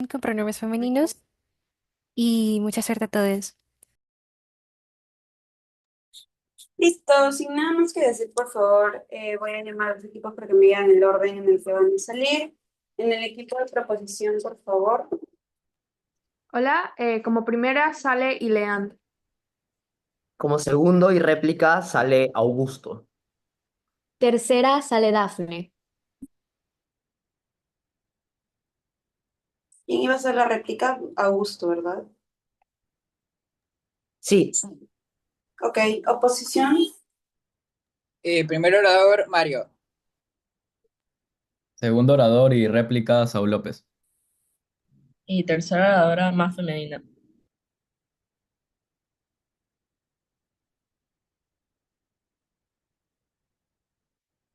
con pronombres femeninos y mucha suerte a todos. Listo, sin nada más que decir, por favor, voy a llamar a los equipos para que me digan el orden en el que van a salir. En el equipo de proposición, por favor. Hola, como primera sale Ileana. Como segundo y réplica sale Augusto. Tercera sale Dafne. ¿Quién iba a hacer la réplica? Augusto, ¿verdad? Sí, Ok, oposición. Primer orador, Mario. Segundo orador y réplica, Saúl López. Y tercera oradora más femenina.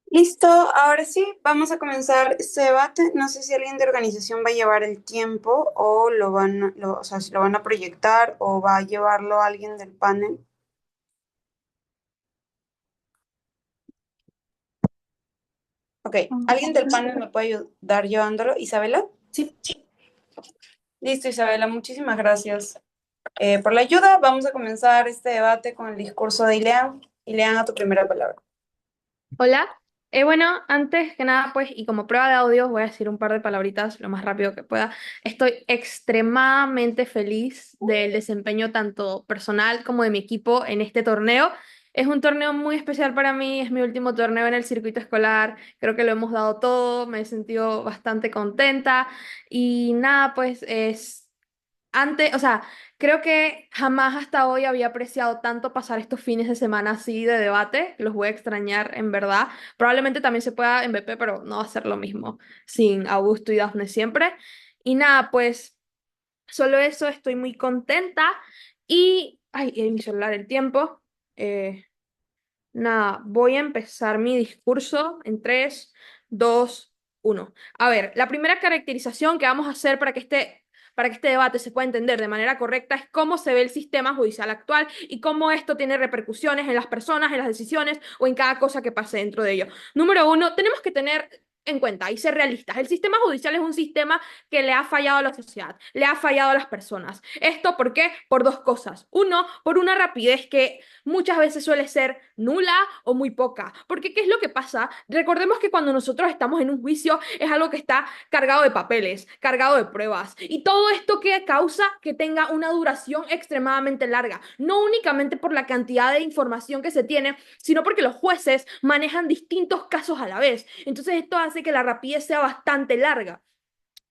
Listo, ahora sí, vamos a comenzar este debate. No sé si alguien de organización va a llevar el tiempo o o sea, si lo van a proyectar o va a llevarlo alguien del panel. Ok, ¿alguien del panel me puede ayudar llevándolo? ¿Isabela? Sí. Listo, Isabela, muchísimas gracias por la ayuda. Vamos a comenzar este debate con el discurso de Ileana. Ileana, a tu primera palabra. Hola, bueno, antes que nada, pues, y como prueba de audio, voy a decir un par de palabritas lo más rápido que pueda. Estoy extremadamente feliz del desempeño tanto personal como de mi equipo en este torneo. Es un torneo muy especial para mí, es mi último torneo en el circuito escolar, creo que lo hemos dado todo, me he sentido bastante contenta y nada, pues es antes, o sea, creo que jamás hasta hoy había apreciado tanto pasar estos fines de semana así de debate. Los voy a extrañar en verdad. Probablemente también se pueda en BP, pero no va a ser lo mismo sin Augusto y Dafne siempre. Y nada, pues solo eso, estoy muy contenta. Y, ay, en mi celular el tiempo. Eh, Nada, voy a empezar mi discurso en 3, 2, 1. A ver, la primera caracterización que vamos a hacer para que este debate se pueda entender de manera correcta es cómo se ve el sistema judicial actual y cómo esto tiene repercusiones en las personas, en las decisiones o en cada cosa que pase dentro de ello. Número uno, tenemos que tener en cuenta y ser realistas. El sistema judicial es un sistema que le ha fallado a la sociedad, le ha fallado a las personas. ¿Esto por qué? Por dos cosas. Uno, por una rapidez que muchas veces suele ser nula o muy poca. Porque ¿qué es lo que pasa? Recordemos que cuando nosotros estamos en un juicio es algo que está cargado de papeles, cargado de pruebas. Y todo esto que causa que tenga una duración extremadamente larga. No únicamente por la cantidad de información que se tiene, sino porque los jueces manejan distintos casos a la vez. Entonces esto hace que la rapidez sea bastante larga.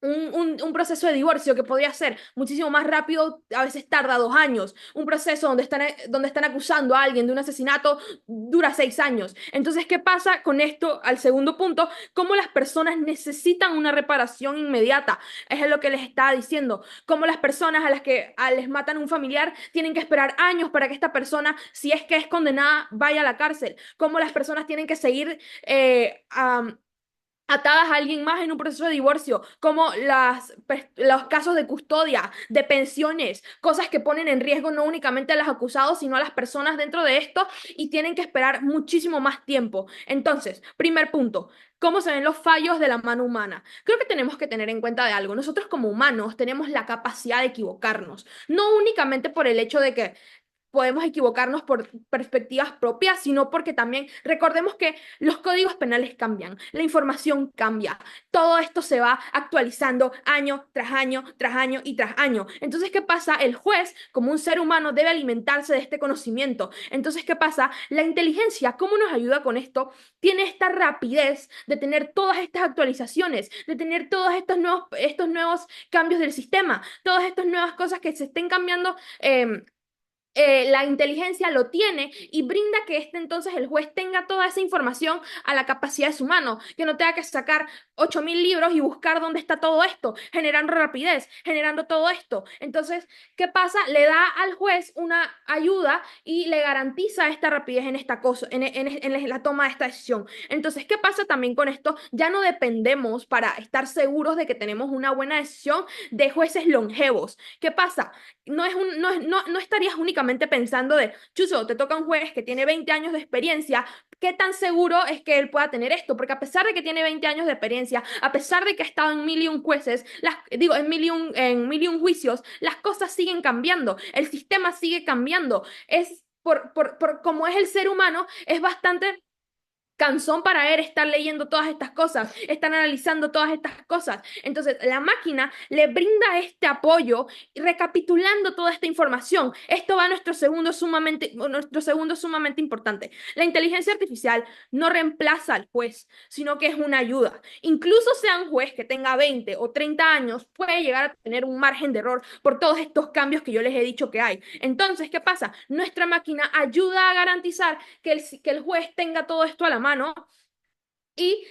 Un proceso de divorcio que podría ser muchísimo más rápido, a veces tarda 2 años. Un proceso donde están acusando a alguien de un asesinato dura 6 años. Entonces, ¿qué pasa con esto al segundo punto? Cómo las personas necesitan una reparación inmediata. Es lo que les estaba diciendo. Cómo las personas a las que les matan un familiar tienen que esperar años para que esta persona, si es que es condenada, vaya a la cárcel. Cómo las personas tienen que seguir atadas a alguien más en un proceso de divorcio, como los casos de custodia, de pensiones, cosas que ponen en riesgo no únicamente a los acusados, sino a las personas dentro de esto y tienen que esperar muchísimo más tiempo. Entonces, primer punto, ¿cómo se ven los fallos de la mano humana? Creo que tenemos que tener en cuenta de algo. Nosotros como humanos tenemos la capacidad de equivocarnos, no únicamente por el hecho de que podemos equivocarnos por perspectivas propias, sino porque también recordemos que los códigos penales cambian, la información cambia, todo esto se va actualizando año tras año, tras año y tras año. Entonces, ¿qué pasa? El juez, como un ser humano, debe alimentarse de este conocimiento. Entonces, ¿qué pasa? La inteligencia, ¿cómo nos ayuda con esto? Tiene esta rapidez de tener todas estas actualizaciones, de tener todos estos nuevos cambios del sistema, todas estas nuevas cosas que se estén cambiando. La inteligencia lo tiene y brinda que entonces el juez tenga toda esa información a la capacidad de su mano, que no tenga que sacar 8.000 libros y buscar dónde está todo esto, generando rapidez, generando todo esto. Entonces, ¿qué pasa? Le da al juez una ayuda y le garantiza esta rapidez en esta cosa, en la toma de esta decisión. Entonces, ¿qué pasa también con esto? Ya no dependemos para estar seguros de que tenemos una buena decisión de jueces longevos. ¿Qué pasa? No estarías únicamente pensando de, Chuzo, te toca un juez que tiene 20 años de experiencia, ¿qué tan seguro es que él pueda tener esto? Porque a pesar de que tiene 20 años de experiencia, a pesar de que ha estado en mil y un jueces, en mil y un juicios, las cosas siguen cambiando, el sistema sigue cambiando. Es por cómo es el ser humano, es bastante cansón para él estar leyendo todas estas cosas, estar analizando todas estas cosas. Entonces, la máquina le brinda este apoyo recapitulando toda esta información. Esto va a nuestro segundo sumamente importante. La inteligencia artificial no reemplaza al juez, sino que es una ayuda. Incluso sea un juez que tenga 20 o 30 años, puede llegar a tener un margen de error por todos estos cambios que yo les he dicho que hay. Entonces, ¿qué pasa? Nuestra máquina ayuda a garantizar que el juez tenga todo esto a la mano y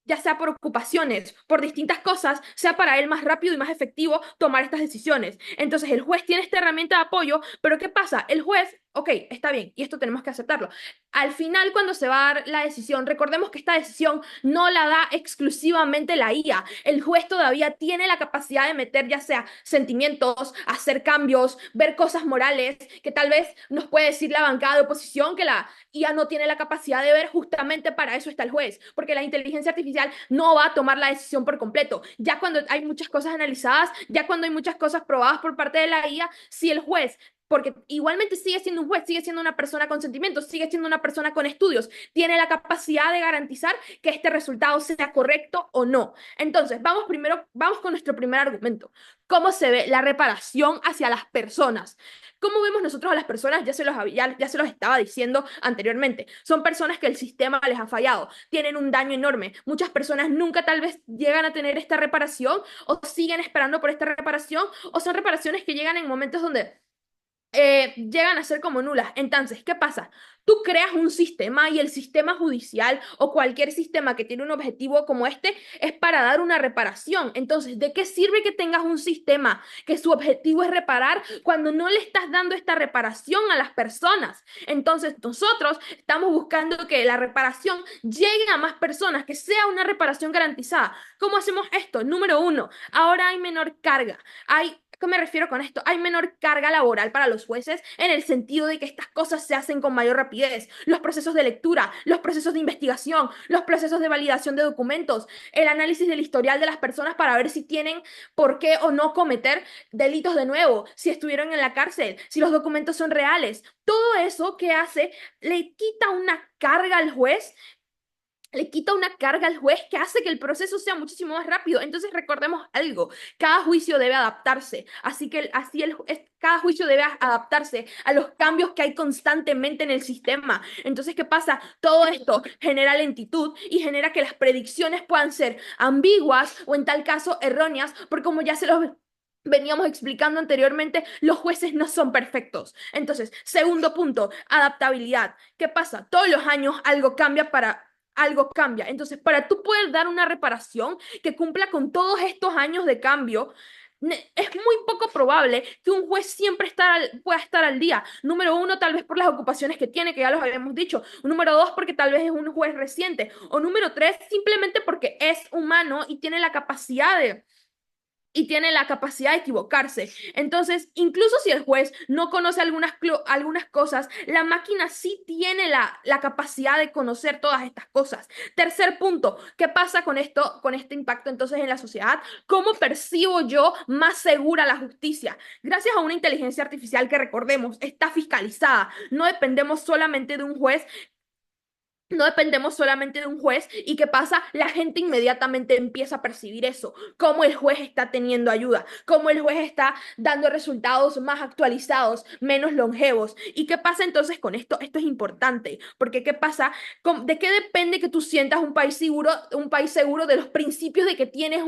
ya sea por ocupaciones, por distintas cosas, sea para él más rápido y más efectivo tomar estas decisiones. Entonces el juez tiene esta herramienta de apoyo, pero ¿qué pasa? El juez, ok, está bien, y esto tenemos que aceptarlo. Al final, cuando se va a dar la decisión, recordemos que esta decisión no la da exclusivamente la IA. El juez todavía tiene la capacidad de meter ya sea sentimientos, hacer cambios, ver cosas morales, que tal vez nos puede decir la bancada de oposición que la IA no tiene la capacidad de ver. Justamente para eso está el juez, porque la inteligencia artificial no va a tomar la decisión por completo. Ya cuando hay muchas cosas analizadas, ya cuando hay muchas cosas probadas por parte de la IA, si el juez, porque igualmente sigue siendo un juez, sigue siendo una persona con sentimientos, sigue siendo una persona con estudios, tiene la capacidad de garantizar que este resultado sea correcto o no. Entonces, vamos con nuestro primer argumento. ¿Cómo se ve la reparación hacia las personas? ¿Cómo vemos nosotros a las personas? Ya se los estaba diciendo anteriormente. Son personas que el sistema les ha fallado, tienen un daño enorme. Muchas personas nunca tal vez llegan a tener esta reparación o siguen esperando por esta reparación, o son reparaciones que llegan en momentos donde llegan a ser como nulas. Entonces, ¿qué pasa? Tú creas un sistema y el sistema judicial o cualquier sistema que tiene un objetivo como este es para dar una reparación. Entonces, ¿de qué sirve que tengas un sistema que su objetivo es reparar cuando no le estás dando esta reparación a las personas? Entonces, nosotros estamos buscando que la reparación llegue a más personas, que sea una reparación garantizada. ¿Cómo hacemos esto? Número uno, ahora hay menor carga. ¿Qué me refiero con esto? Hay menor carga laboral para los jueces en el sentido de que estas cosas se hacen con mayor rapidez. Los procesos de lectura, los procesos de investigación, los procesos de validación de documentos, el análisis del historial de las personas para ver si tienen por qué o no cometer delitos de nuevo, si estuvieron en la cárcel, si los documentos son reales. Todo eso que hace le quita una carga al juez, que hace que el proceso sea muchísimo más rápido. Entonces recordemos algo, cada juicio debe adaptarse, cada juicio debe adaptarse a los cambios que hay constantemente en el sistema. Entonces, ¿qué pasa? Todo esto genera lentitud y genera que las predicciones puedan ser ambiguas o en tal caso erróneas, porque como ya se los veníamos explicando anteriormente, los jueces no son perfectos. Entonces, segundo punto, adaptabilidad. ¿Qué pasa? Todos los años algo cambia. Entonces, para tú poder dar una reparación que cumpla con todos estos años de cambio, es muy poco probable que un juez siempre pueda estar al día. Número uno, tal vez por las ocupaciones que tiene, que ya los habíamos dicho. Número dos, porque tal vez es un juez reciente. O número tres, simplemente porque es humano y tiene la capacidad de equivocarse. Entonces, incluso si el juez no conoce algunas cosas, la máquina sí tiene la capacidad de conocer todas estas cosas. Tercer punto, ¿qué pasa con este impacto entonces en la sociedad? ¿Cómo percibo yo más segura la justicia? Gracias a una inteligencia artificial que, recordemos, está fiscalizada. No dependemos solamente de un juez. ¿Y qué pasa? La gente inmediatamente empieza a percibir eso, cómo el juez está teniendo ayuda, cómo el juez está dando resultados más actualizados, menos longevos. ¿Y qué pasa entonces con esto? Esto es importante, porque ¿qué pasa? ¿De qué depende que tú sientas un país seguro de los principios de que tienes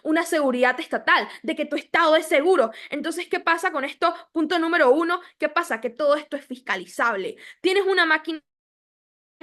una seguridad estatal, de que tu estado es seguro? Entonces, ¿qué pasa con esto? Punto número uno, ¿qué pasa? Que todo esto es fiscalizable. Tienes una máquina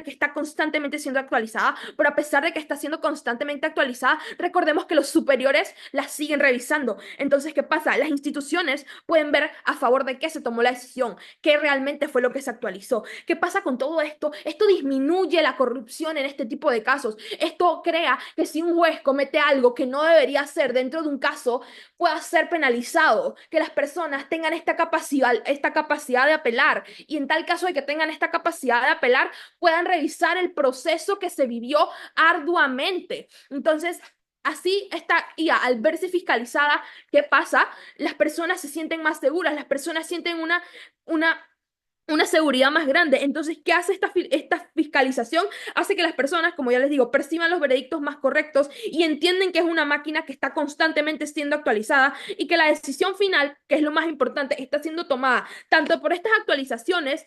que está constantemente siendo actualizada, pero a pesar de que está siendo constantemente actualizada, recordemos que los superiores la siguen revisando. Entonces, ¿qué pasa? Las instituciones pueden ver a favor de qué se tomó la decisión, qué realmente fue lo que se actualizó. ¿Qué pasa con todo esto? Esto disminuye la corrupción en este tipo de casos. Esto crea que si un juez comete algo que no debería hacer dentro de un caso, pueda ser penalizado, que las personas tengan esta capacidad de apelar, y en tal caso de que tengan esta capacidad de apelar, puedan puedan revisar el proceso que se vivió arduamente. Entonces, así esta IA, al verse fiscalizada, ¿qué pasa? Las personas se sienten más seguras, las personas sienten una, una seguridad más grande. Entonces, ¿qué hace esta fiscalización? Hace que las personas, como ya les digo, perciban los veredictos más correctos y entienden que es una máquina que está constantemente siendo actualizada y que la decisión final, que es lo más importante, está siendo tomada tanto por estas actualizaciones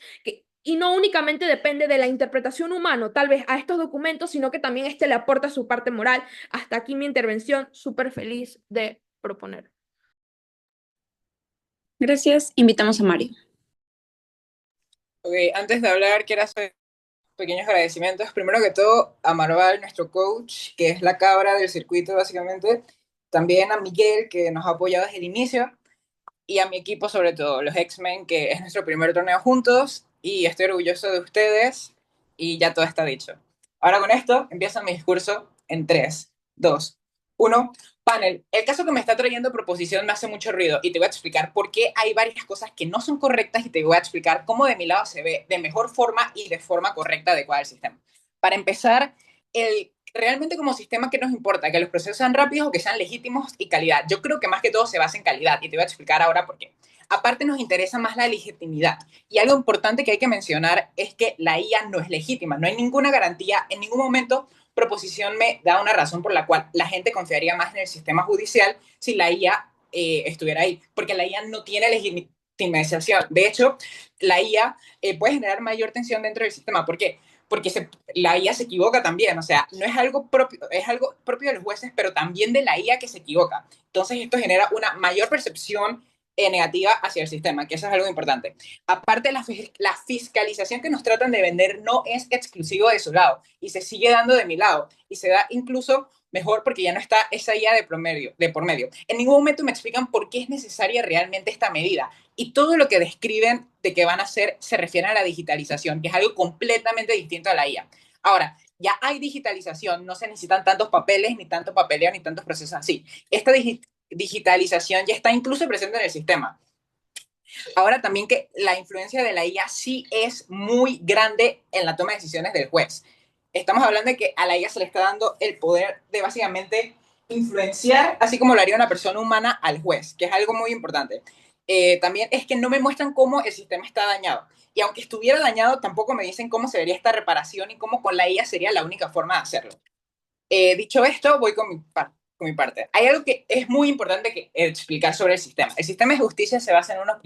y no únicamente depende de la interpretación humana, tal vez a estos documentos, sino que también este le aporta su parte moral. Hasta aquí mi intervención, súper feliz de proponer. Gracias. Invitamos a Mario. Ok, antes de hablar, quiero hacer pequeños agradecimientos. Primero que todo, a Marval, nuestro coach, que es la cabra del circuito, básicamente. También a Miguel, que nos ha apoyado desde el inicio. Y a mi equipo, sobre todo, los X-Men, que es nuestro primer torneo juntos. Y estoy orgulloso de ustedes. Y ya todo está dicho. Ahora con esto, empieza mi discurso en 3, 2, 1. Panel, el caso que me está trayendo proposición me hace mucho ruido y te voy a explicar por qué hay varias cosas que no son correctas y te voy a explicar cómo de mi lado se ve de mejor forma y de forma correcta adecuada el sistema. Para empezar, realmente como sistema, ¿qué nos importa? Que los procesos sean rápidos o que sean legítimos y calidad. Yo creo que más que todo se basa en calidad y te voy a explicar ahora por qué. Aparte nos interesa más la legitimidad. Y algo importante que hay que mencionar es que la IA no es legítima. No hay ninguna garantía, en ningún momento proposición me da una razón por la cual la gente confiaría más en el sistema judicial si la IA estuviera ahí, porque la IA no tiene legitimización. De hecho, la IA puede generar mayor tensión dentro del sistema. ¿Por qué? Porque la IA se equivoca también, o sea, no es algo propio, es algo propio de los jueces, pero también de la IA que se equivoca. Entonces esto genera una mayor percepción negativa hacia el sistema, que eso es algo importante. Aparte, la fiscalización que nos tratan de vender no es exclusivo de su lado y se sigue dando de mi lado y se da incluso mejor porque ya no está esa guía de por medio. En ningún momento me explican por qué es necesaria realmente esta medida y todo lo que describen de que van a hacer se refiere a la digitalización, que es algo completamente distinto a la IA. Ahora, ya hay digitalización, no se necesitan tantos papeles, ni tanto papeleo, ni tantos procesos así. Esta digitalización ya está incluso presente en el sistema. Ahora también que la influencia de la IA sí es muy grande en la toma de decisiones del juez. Estamos hablando de que a la IA se le está dando el poder de básicamente influenciar, así como lo haría una persona humana, al juez, que es algo muy importante. También es que no me muestran cómo el sistema está dañado. Y aunque estuviera dañado, tampoco me dicen cómo se vería esta reparación y cómo con la IA sería la única forma de hacerlo. Dicho esto, voy con mi parte. Hay algo que es muy importante que explicar sobre el sistema. El sistema de justicia se basa en unos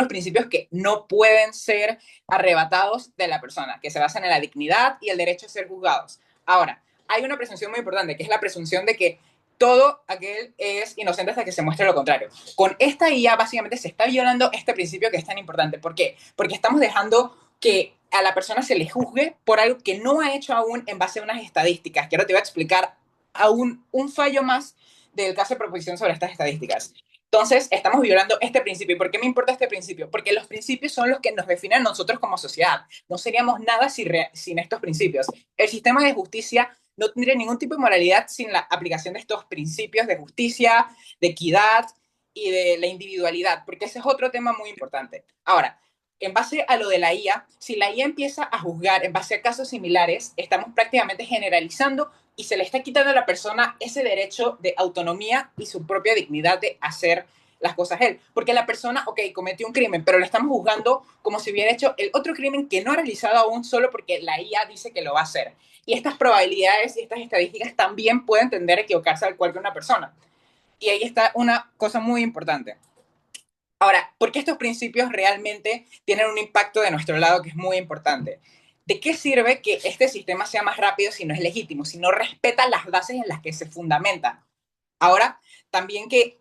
principios que no pueden ser arrebatados de la persona, que se basan en la dignidad y el derecho a ser juzgados. Ahora, hay una presunción muy importante, que es la presunción de que todo aquel es inocente hasta que se muestre lo contrario. Con esta IA básicamente se está violando este principio que es tan importante. ¿Por qué? Porque estamos dejando que a la persona se le juzgue por algo que no ha hecho aún en base a unas estadísticas, que ahora te voy a explicar aún un fallo más del caso de proposición sobre estas estadísticas. Entonces, estamos violando este principio. ¿Y por qué me importa este principio? Porque los principios son los que nos definen a nosotros como sociedad. No seríamos nada sin estos principios. El sistema de justicia no tendría ningún tipo de moralidad sin la aplicación de estos principios de justicia, de equidad y de la individualidad, porque ese es otro tema muy importante. Ahora, en base a lo de la IA, si la IA empieza a juzgar en base a casos similares, estamos prácticamente generalizando y se le está quitando a la persona ese derecho de autonomía y su propia dignidad de hacer las cosas él. Porque la persona, ok, cometió un crimen, pero le estamos juzgando como si hubiera hecho el otro crimen que no ha realizado aún solo porque la IA dice que lo va a hacer. Y estas probabilidades y estas estadísticas también pueden tender a equivocarse al cualquier una persona. Y ahí está una cosa muy importante. Ahora, ¿por qué estos principios realmente tienen un impacto de nuestro lado que es muy importante? ¿De qué sirve que este sistema sea más rápido si no es legítimo, si no respeta las bases en las que se fundamenta? Ahora, también que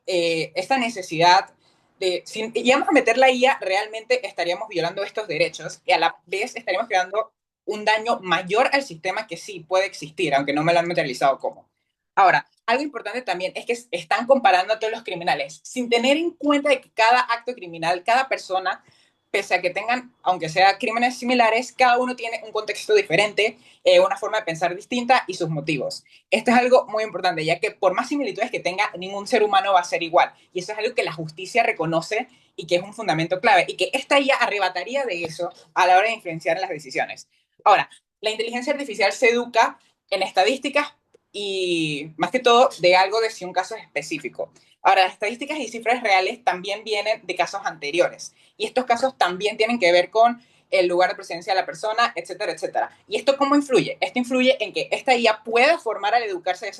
esta necesidad de, si llegamos a meter la IA, realmente estaríamos violando estos derechos y a la vez estaríamos creando un daño mayor al sistema que sí puede existir, aunque no me lo han materializado como. Ahora, algo importante también es que están comparando a todos los criminales, sin tener en cuenta de que cada acto criminal, cada persona, pese a que tengan, aunque sea crímenes similares, cada uno tiene un contexto diferente, una forma de pensar distinta y sus motivos. Esto es algo muy importante, ya que por más similitudes que tenga, ningún ser humano va a ser igual. Y eso es algo que la justicia reconoce y que es un fundamento clave, y que esta IA arrebataría de eso a la hora de influenciar en las decisiones. Ahora, la inteligencia artificial se educa en estadísticas y más que todo de algo de si un caso es específico. Ahora, las estadísticas y cifras reales también vienen de casos anteriores y estos casos también tienen que ver con el lugar de presidencia de la persona, etcétera, etcétera. ¿Y esto cómo influye? Esto influye en que esta IA pueda formar al educarse de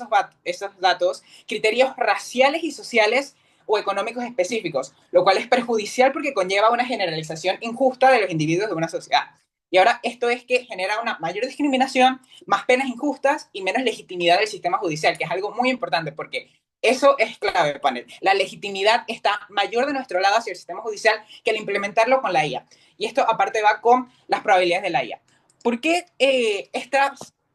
esos datos criterios raciales y sociales o económicos específicos, lo cual es perjudicial porque conlleva una generalización injusta de los individuos de una sociedad. Y ahora esto es que genera una mayor discriminación, más penas injustas y menos legitimidad del sistema judicial, que es algo muy importante porque eso es clave, panel. La legitimidad está mayor de nuestro lado hacia el sistema judicial que al implementarlo con la IA. Y esto aparte va con las probabilidades de la IA. ¿Por qué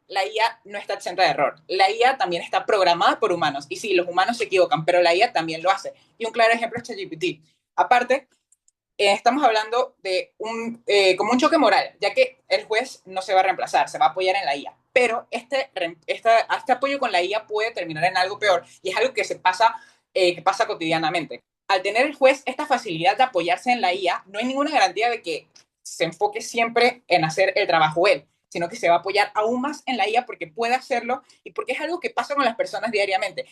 la IA no está exenta de error? La IA también está programada por humanos. Y sí, los humanos se equivocan, pero la IA también lo hace. Y un claro ejemplo es ChatGPT. Aparte, estamos hablando de como un choque moral, ya que el juez no se va a reemplazar, se va a apoyar en la IA. Pero este apoyo con la IA puede terminar en algo peor y es algo que pasa cotidianamente. Al tener el juez esta facilidad de apoyarse en la IA, no hay ninguna garantía de que se enfoque siempre en hacer el trabajo él, sino que se va a apoyar aún más en la IA porque puede hacerlo y porque es algo que pasa con las personas diariamente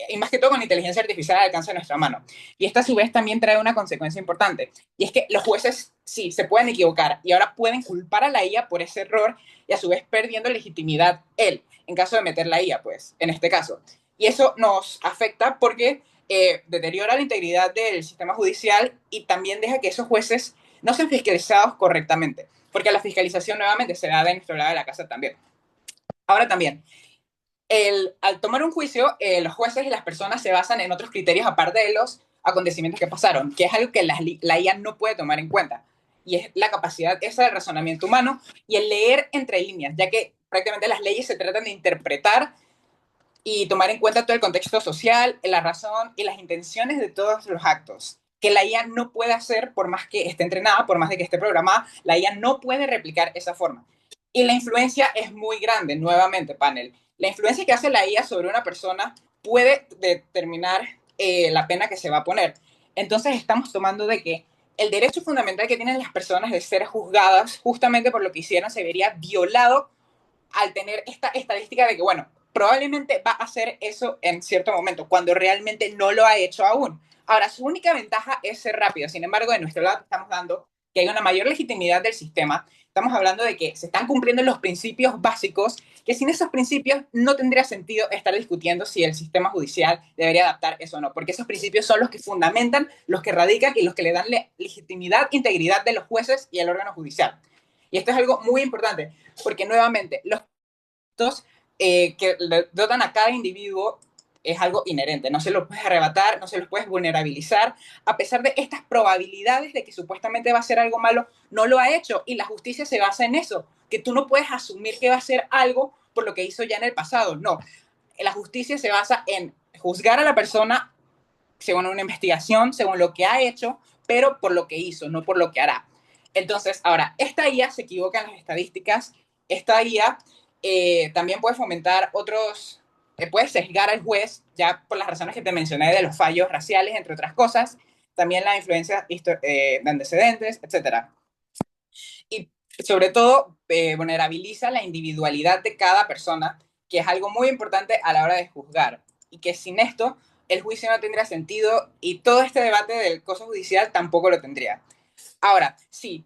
y más que todo con la inteligencia artificial al alcance de nuestra mano. Y esta a su vez también trae una consecuencia importante, y es que los jueces sí se pueden equivocar y ahora pueden culpar a la IA por ese error y a su vez perdiendo legitimidad él, en caso de meter la IA, pues, en este caso. Y eso nos afecta porque deteriora la integridad del sistema judicial y también deja que esos jueces no sean fiscalizados correctamente, porque la fiscalización nuevamente se da de nuestro lado de la casa también. Ahora también, al tomar un juicio, los jueces y las personas se basan en otros criterios aparte de los acontecimientos que pasaron, que es algo que la IA no puede tomar en cuenta. Y es la capacidad esa del razonamiento humano y el leer entre líneas, ya que prácticamente las leyes se tratan de interpretar y tomar en cuenta todo el contexto social, la razón y las intenciones de todos los actos, que la IA no puede hacer por más que esté entrenada, por más de que esté programada, la IA no puede replicar esa forma. Y la influencia es muy grande, nuevamente, panel. La influencia que hace la IA sobre una persona puede determinar la pena que se va a poner. Entonces estamos tomando de que el derecho fundamental que tienen las personas de ser juzgadas justamente por lo que hicieron se vería violado al tener esta estadística de que, bueno, probablemente va a hacer eso en cierto momento, cuando realmente no lo ha hecho aún. Ahora, su única ventaja es ser rápido. Sin embargo, de nuestro lado estamos dando que hay una mayor legitimidad del sistema. Estamos hablando de que se están cumpliendo los principios básicos, que sin esos principios no tendría sentido estar discutiendo si el sistema judicial debería adaptar eso o no, porque esos principios son los que fundamentan, los que radican y los que le dan legitimidad, integridad de los jueces y el órgano judicial. Y esto es algo muy importante, porque nuevamente los datos que le dotan a cada individuo es algo inherente, no se los puedes arrebatar, no se los puedes vulnerabilizar, a pesar de estas probabilidades de que supuestamente va a ser algo malo, no lo ha hecho y la justicia se basa en eso, que tú no puedes asumir que va a ser algo por lo que hizo ya en el pasado, no, la justicia se basa en juzgar a la persona según una investigación, según lo que ha hecho, pero por lo que hizo, no por lo que hará. Entonces, ahora, esta IA se equivoca en las estadísticas, esta IA también puede fomentar puede sesgar al juez, ya por las razones que te mencioné de los fallos raciales, entre otras cosas, también la influencia de antecedentes, etcétera. Y sobre todo, vulnerabiliza la individualidad de cada persona, que es algo muy importante a la hora de juzgar, y que sin esto el juicio no tendría sentido y todo este debate del costo judicial tampoco lo tendría. Ahora, sí,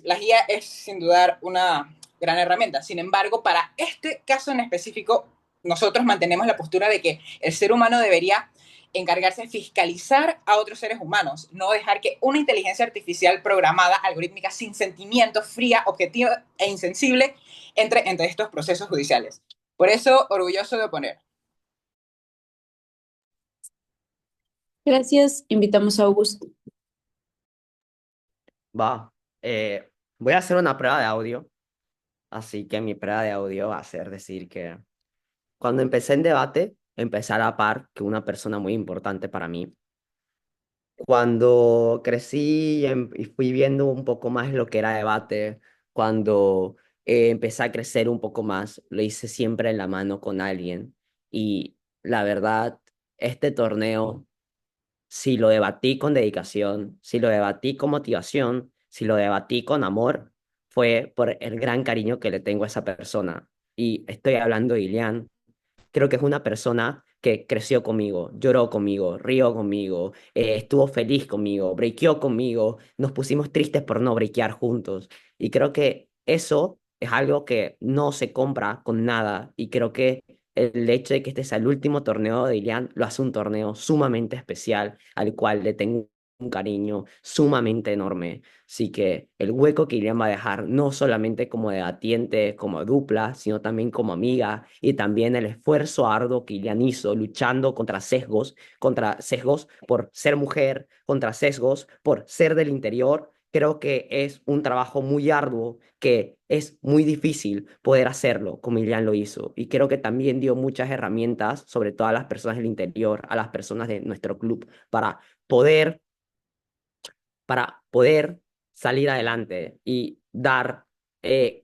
la guía es sin dudar una gran herramienta. Sin embargo, para este caso en específico, nosotros mantenemos la postura de que el ser humano debería encargarse de fiscalizar a otros seres humanos, no dejar que una inteligencia artificial programada, algorítmica, sin sentimiento, fría, objetiva e insensible, entre estos procesos judiciales. Por eso, orgulloso de oponer. Gracias. Invitamos a Augusto. Va. Voy a hacer una prueba de audio. Así que mi prueba de audio va a ser decir que cuando empecé en debate, empecé a la par que una persona muy importante para mí. Cuando crecí y fui viendo un poco más lo que era debate, cuando empecé a crecer un poco más, lo hice siempre en la mano con alguien. Y la verdad, este torneo, si lo debatí con dedicación, si lo debatí con motivación, si lo debatí con amor, fue por el gran cariño que le tengo a esa persona. Y estoy hablando de Ilian. Creo que es una persona que creció conmigo, lloró conmigo, rió conmigo, estuvo feliz conmigo, breakeó conmigo, nos pusimos tristes por no breakear juntos. Y creo que eso es algo que no se compra con nada. Y creo que el hecho de que este sea el último torneo de Ilian lo hace un torneo sumamente especial, al cual le tengo un cariño sumamente enorme. Así que el hueco que Ilian va a dejar, no solamente como debatiente, como dupla, sino también como amiga, y también el esfuerzo arduo que Ilian hizo luchando contra sesgos por ser mujer, contra sesgos por ser del interior. Creo que es un trabajo muy arduo, que es muy difícil poder hacerlo como Ilian lo hizo. Y creo que también dio muchas herramientas, sobre todo a las personas del interior, a las personas de nuestro club, poder para poder salir adelante y dar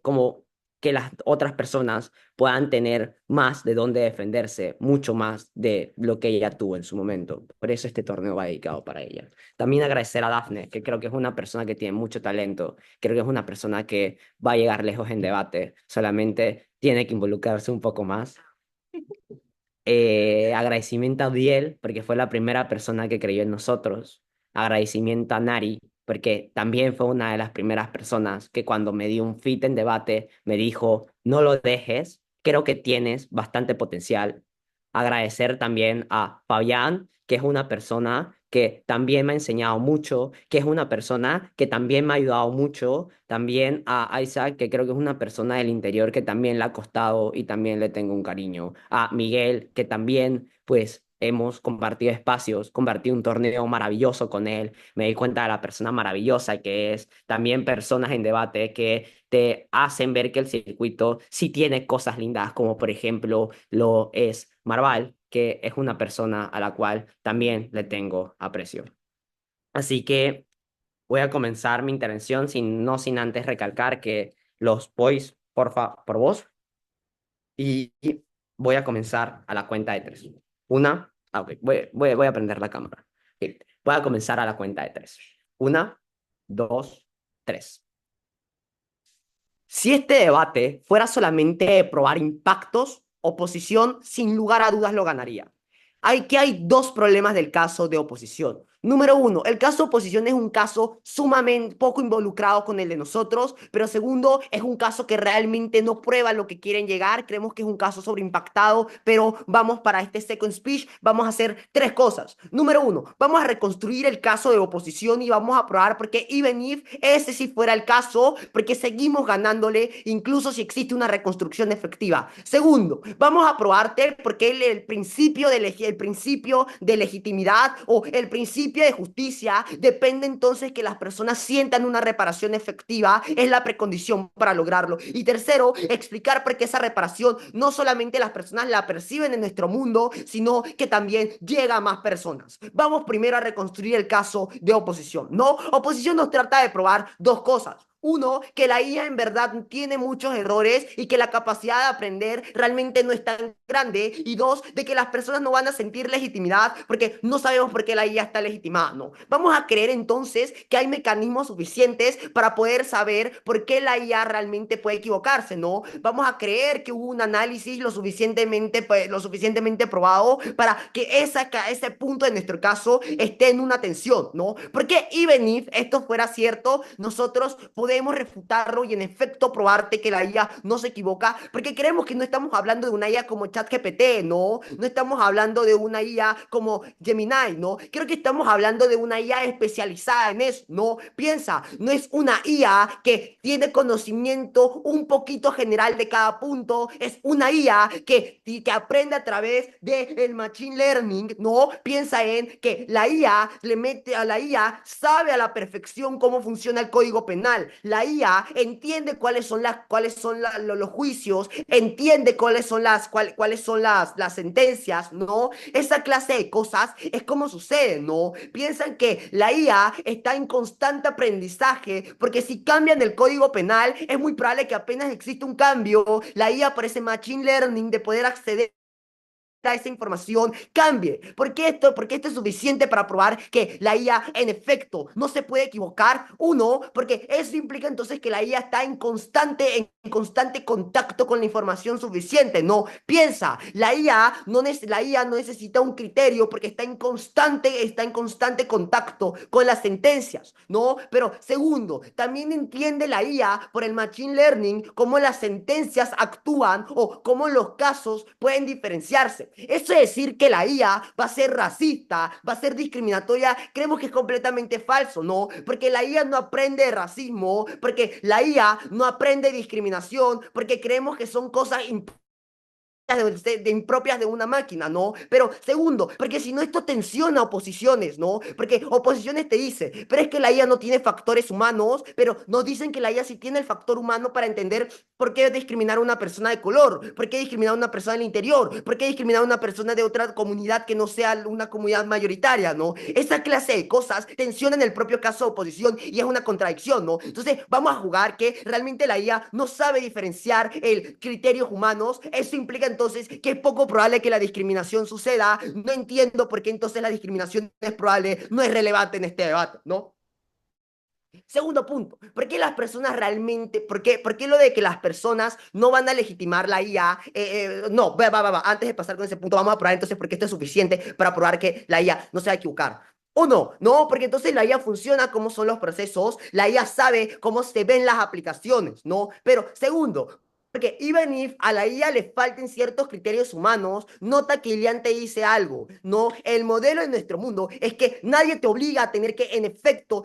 como que las otras personas puedan tener más de dónde defenderse, mucho más de lo que ella tuvo en su momento. Por eso este torneo va dedicado para ella. También agradecer a Dafne, que creo que es una persona que tiene mucho talento, creo que es una persona que va a llegar lejos en debate, solamente tiene que involucrarse un poco más. Agradecimiento a Biel, porque fue la primera persona que creyó en nosotros. Agradecimiento a Nari, porque también fue una de las primeras personas que cuando me dio un fit en debate me dijo, no lo dejes, creo que tienes bastante potencial. Agradecer también a Fabián, que es una persona que también me ha enseñado mucho, que es una persona que también me ha ayudado mucho, también a Isaac, que creo que es una persona del interior que también le ha costado y también le tengo un cariño, a Miguel, que también pues hemos compartido espacios, compartí un torneo maravilloso con él, me di cuenta de la persona maravillosa que es, también personas en debate que te hacen ver que el circuito sí tiene cosas lindas, como por ejemplo lo es Marval, que es una persona a la cual también le tengo aprecio. Así que voy a comenzar mi intervención no sin antes recalcar que los boys, porfa, por vos, y voy a comenzar a la cuenta de tres. Una, ok, voy a prender la cámara. Ok, voy a comenzar a la cuenta de tres. Una, dos, tres. Si este debate fuera solamente de probar impactos, oposición sin lugar a dudas lo ganaría. Hay dos problemas del caso de oposición. Número uno, el caso de oposición es un caso sumamente poco involucrado con el de nosotros, pero segundo, es un caso que realmente no prueba lo que quieren llegar. Creemos que es un caso sobreimpactado, pero vamos para este second speech, vamos a hacer tres cosas. Número uno, vamos a reconstruir el caso de oposición y vamos a probar por qué even if ese sí fuera el caso, porque seguimos ganándole, incluso si existe una reconstrucción efectiva. Segundo, vamos a probarte porque el principio de legitimidad o el principio de justicia depende entonces que las personas sientan una reparación efectiva, es la precondición para lograrlo. Y tercero, explicar por qué esa reparación no solamente las personas la perciben en nuestro mundo, sino que también llega a más personas. Vamos primero a reconstruir el caso de oposición, ¿no? Oposición nos trata de probar dos cosas. Uno, que la IA en verdad tiene muchos errores y que la capacidad de aprender realmente no es tan grande. Y dos, de que las personas no van a sentir legitimidad porque no sabemos por qué la IA está legitimada. No. Vamos a creer entonces que hay mecanismos suficientes para poder saber por qué la IA realmente puede equivocarse, ¿no? Vamos a creer que hubo un análisis lo suficientemente probado para que ese punto de nuestro caso esté en una tensión, ¿no? Porque even if esto fuera cierto, nosotros podemos refutarlo y en efecto probarte que la IA no se equivoca, porque creemos que no estamos hablando de una IA como ChatGPT, ¿no? No estamos hablando de una IA como Gemini, ¿no? Creo que estamos hablando de una IA especializada en eso, ¿no? Piensa, no es una IA que tiene conocimiento un poquito general de cada punto, es una IA que aprende a través del machine learning, ¿no? Piensa en que la IA le mete a la IA, sabe a la perfección cómo funciona el código penal. La IA entiende los juicios, entiende cuáles son las sentencias, ¿no? Esa clase de cosas es como sucede, ¿no? Piensan que la IA está en constante aprendizaje, porque si cambian el código penal, es muy probable que apenas exista un cambio, la IA por ese machine learning de poder acceder esa información cambie. Porque esto es suficiente para probar que la IA en efecto no se puede equivocar. Uno, porque eso implica entonces que la IA está en constante contacto con la información suficiente. No, piensa, la IA no necesita un criterio porque está en constante contacto con las sentencias, ¿no? Pero segundo, también entiende la IA por el machine learning cómo las sentencias actúan o cómo los casos pueden diferenciarse. Eso es decir que la IA va a ser racista, va a ser discriminatoria. Creemos que es completamente falso, ¿no? Porque la IA no aprende de racismo, porque la IA no aprende discriminación, porque creemos que son cosas impropias de una máquina, ¿no? Pero segundo, porque si no esto tensiona oposiciones, ¿no? Porque oposiciones te dice, pero es que la IA no tiene factores humanos, pero nos dicen que la IA sí tiene el factor humano para entender por qué discriminar a una persona de color, por qué discriminar a una persona del interior, por qué discriminar a una persona de otra comunidad que no sea una comunidad mayoritaria, ¿no? Esa clase de cosas tensionan el propio caso de oposición y es una contradicción, ¿no? Entonces vamos a jugar que realmente la IA no sabe diferenciar el criterios humanos. Eso implica entonces que es poco probable que la discriminación suceda. No entiendo por qué entonces la discriminación es probable, no es relevante en este debate, ¿no? Segundo punto, ¿por qué las personas realmente, por qué lo de que las personas no van a legitimar la IA? No, antes de pasar con ese punto, vamos a probar entonces por qué esto es suficiente para probar que la IA no se va a equivocar. ¿O no? No, porque entonces la IA funciona cómo son los procesos, la IA sabe cómo se ven las aplicaciones, ¿no? Pero segundo, porque even if a la IA le falten ciertos criterios humanos, nota que Ilian te dice algo, ¿no? El modelo en nuestro mundo es que nadie te obliga a tener que, en efecto,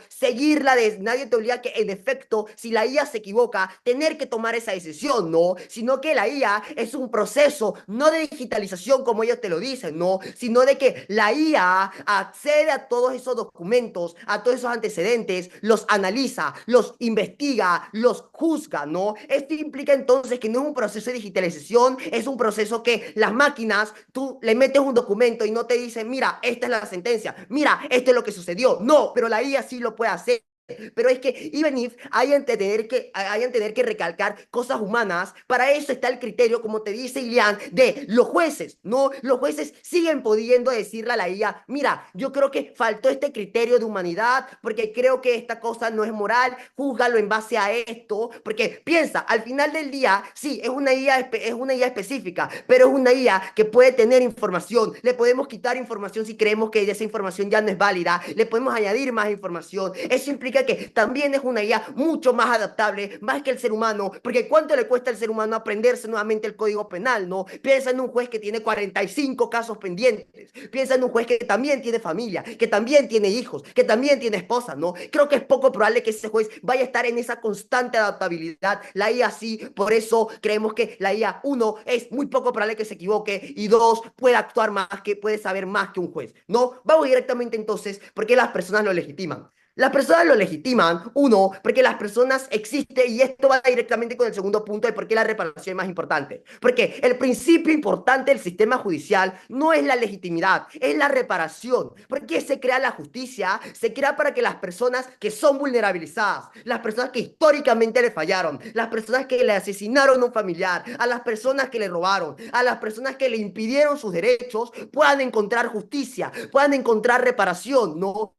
nadie te obliga a que, en efecto, si la IA se equivoca, tener que tomar esa decisión, ¿no? Sino que la IA es un proceso, no de digitalización como ellos te lo dicen, ¿no? Sino de que la IA accede a todos esos documentos, a todos esos antecedentes, los analiza, los investiga, los juzga, ¿no? Esto implica entonces que no es un proceso de digitalización, es un proceso que las máquinas, tú le metes un documento y no te dicen, mira, esta es la sentencia, mira, esto es lo que sucedió. No, pero la IA sí lo puede hacer. Pero es que even if hayan tener que recalcar cosas humanas, para eso está el criterio, como te dice Ilian, de los jueces, ¿no? Los jueces siguen pudiendo decirle a la IA, mira, yo creo que faltó este criterio de humanidad, porque creo que esta cosa no es moral, júzgalo en base a esto, porque piensa, al final del día, sí, es una IA específica, pero es una IA que puede tener información, le podemos quitar información si creemos que esa información ya no es válida, le podemos añadir más información, eso implica que también es una IA mucho más adaptable, más que el ser humano, porque ¿cuánto le cuesta al ser humano aprenderse nuevamente el código penal, no? Piensa en un juez que tiene 45 casos pendientes, piensa en un juez que también tiene familia, que también tiene hijos, que también tiene esposa, ¿no? Creo que es poco probable que ese juez vaya a estar en esa constante adaptabilidad. La IA sí, por eso creemos que la IA, uno, es muy poco probable que se equivoque y dos, puede actuar más, puede saber más que un juez, ¿no? Vamos directamente entonces, ¿por qué las personas lo legitiman? Las personas lo legitiman, uno, porque las personas existen, y esto va directamente con el segundo punto de por qué la reparación es más importante. Porque el principio importante del sistema judicial no es la legitimidad, es la reparación. ¿Por qué se crea la justicia? Se crea para que las personas que son vulnerabilizadas, las personas que históricamente le fallaron, las personas que le asesinaron a un familiar, a las personas que le robaron, a las personas que le impidieron sus derechos, puedan encontrar justicia, puedan encontrar reparación, ¿no?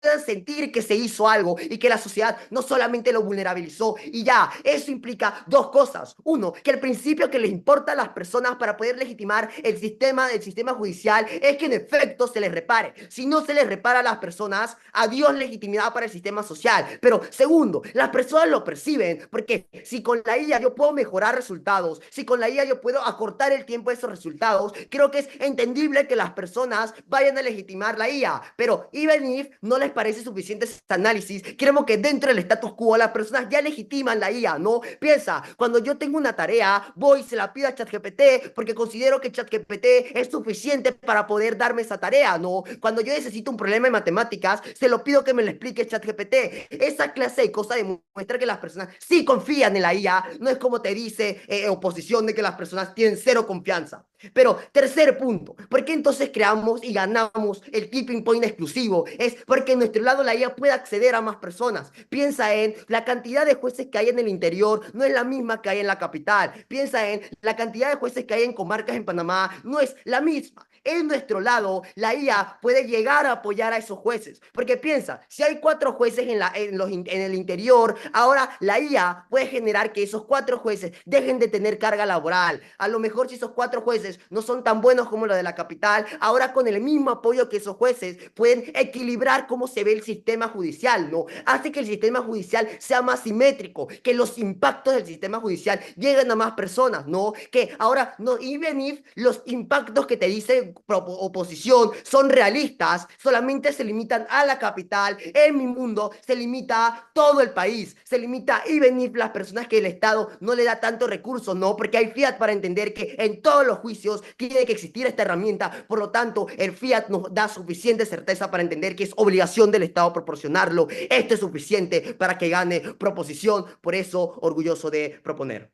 Puedan sentir que se hizo algo y que la sociedad no solamente lo vulnerabilizó y ya, eso implica dos cosas. Uno, que el principio que les importa a las personas para poder legitimar el sistema judicial es que en efecto se les repare. Si no se les repara a las personas, adiós legitimidad para el sistema social. Pero segundo, las personas lo perciben porque si con la IA yo puedo mejorar resultados, si con la IA yo puedo acortar el tiempo de esos resultados, creo que es entendible que las personas vayan a legitimar la IA. Pero even if no les parece suficiente ese análisis, creemos que dentro del status quo las personas ya legitiman la IA, ¿no? Piensa, cuando yo tengo una tarea, voy y se la pido a ChatGPT porque considero que ChatGPT es suficiente para poder darme esa tarea, ¿no? Cuando yo necesito un problema en matemáticas, se lo pido que me lo explique ChatGPT. Esa clase de cosas demuestra que las personas sí confían en la IA, no es como te dice oposición de que las personas tienen cero confianza. Pero tercer punto, ¿por qué entonces creamos y ganamos el tipping point exclusivo? Es porque en nuestro lado la IA pueda acceder a más personas. Piensa en la cantidad de jueces que hay en el interior, no es la misma que hay en la capital. Piensa en la cantidad de jueces que hay en comarcas en Panamá, no es la misma. En nuestro lado, la IA puede llegar a apoyar a esos jueces. Porque piensa, si hay 4 jueces en el interior, ahora la IA puede generar que esos 4 jueces dejen de tener carga laboral. A lo mejor si esos 4 jueces no son tan buenos como los de la capital, ahora con el mismo apoyo que esos jueces pueden equilibrar cómo se ve el sistema judicial, ¿no? Hace que el sistema judicial sea más simétrico, que los impactos del sistema judicial lleguen a más personas, ¿no? Que ahora, no, even if los impactos que te dice oposición son realistas, solamente se limitan a la capital, en mi mundo se limita a todo el país, se limita even if las personas que el Estado no le da tanto recurso, ¿no? Porque hay fiat para entender que en todos los juicios tiene que existir esta herramienta, por lo tanto, el fiat nos da suficiente certeza para entender que es obligación del Estado proporcionarlo. Esto es suficiente para que gane proposición, por eso orgulloso de proponer.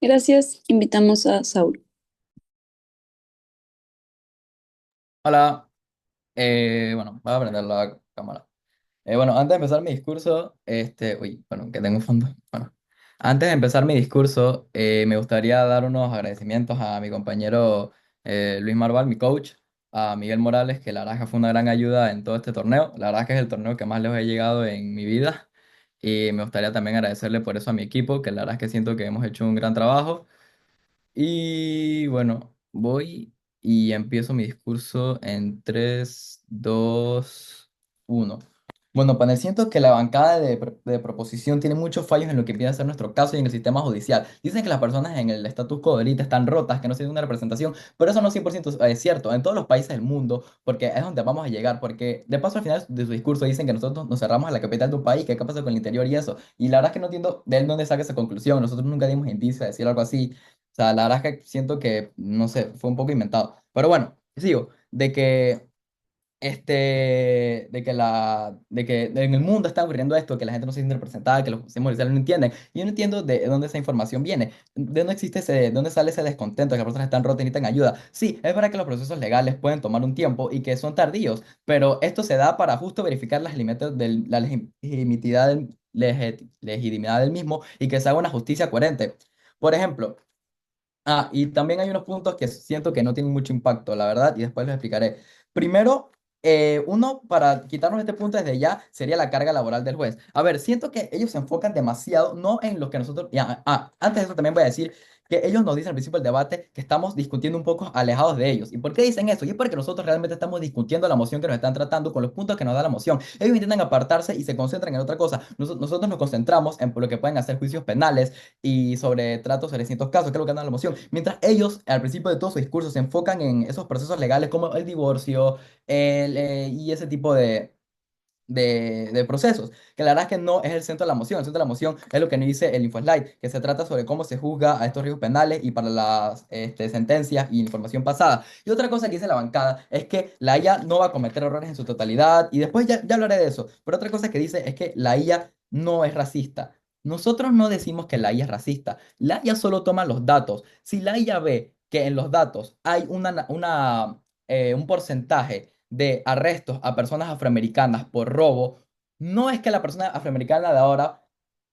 Gracias. Invitamos a Saúl. Hola. Bueno, voy a prender la cámara. Bueno, antes de empezar mi discurso, uy, bueno, que tengo un fondo. Bueno, antes de empezar mi discurso, me gustaría dar unos agradecimientos a mi compañero Luis Marval, mi coach, a Miguel Morales, que la verdad es que fue una gran ayuda en todo este torneo. La verdad es que es el torneo que más les he llegado en mi vida. Y me gustaría también agradecerle por eso a mi equipo, que la verdad es que siento que hemos hecho un gran trabajo. Y bueno, voy y empiezo mi discurso en 3 2 1. Bueno, panel, siento que la bancada de proposición tiene muchos fallos en lo que viene a ser nuestro caso y en el sistema judicial. Dicen que las personas en el status quo de ahorita están rotas, que no tienen una representación, pero eso no es 100% es cierto en todos los países del mundo, porque es donde vamos a llegar, porque de paso al final de su discurso dicen que nosotros nos cerramos a la capital de un país, que qué pasa con el interior y eso, y la verdad es que no entiendo de él dónde saca esa conclusión, nosotros nunca dimos indicios de decir algo así, o sea, la verdad es que siento que, no sé, fue un poco inventado, pero bueno, sigo, de que en el mundo está ocurriendo esto, que la gente no se siente representada, que los sistemas judiciales no entienden. Y yo no entiendo de dónde esa información viene, de dónde de dónde sale ese descontento, que las personas están rotas y necesitan ayuda. Sí, es verdad que los procesos legales pueden tomar un tiempo y que son tardíos, pero esto se da para justo verificar las límites de la legitimidad del mismo y que se haga una justicia coherente. Por ejemplo, y también hay unos puntos que siento que no tienen mucho impacto, la verdad, y después los explicaré. Primero, uno, para quitarnos este punto desde ya, sería la carga laboral del juez. A ver, siento que ellos se enfocan demasiado, no en lo que nosotros... antes de eso también voy a decir que ellos nos dicen al principio del debate que estamos discutiendo un poco alejados de ellos. ¿Y por qué dicen eso? Y es porque nosotros realmente estamos discutiendo la moción que nos están tratando con los puntos que nos da la moción. Ellos intentan apartarse y se concentran en otra cosa. Nosotros nos concentramos en lo que pueden hacer juicios penales y sobre tratos sobre distintos casos, que es lo que anda en la moción. Mientras ellos, al principio de todo su discurso, se enfocan en esos procesos legales como el divorcio y ese tipo de procesos, que la verdad es que no es el centro de la moción. El centro de la moción es lo que nos dice el InfoSlide, que se trata sobre cómo se juzga a estos riesgos penales y para las sentencias y información pasada. Y otra cosa que dice la bancada es que la IA no va a cometer errores en su totalidad, y después ya hablaré de eso, pero otra cosa que dice es que la IA no es racista. Nosotros no decimos que la IA es racista, la IA solo toma los datos. Si la IA ve que en los datos hay un porcentaje de arrestos a personas afroamericanas por robo, no es que la persona afroamericana de ahora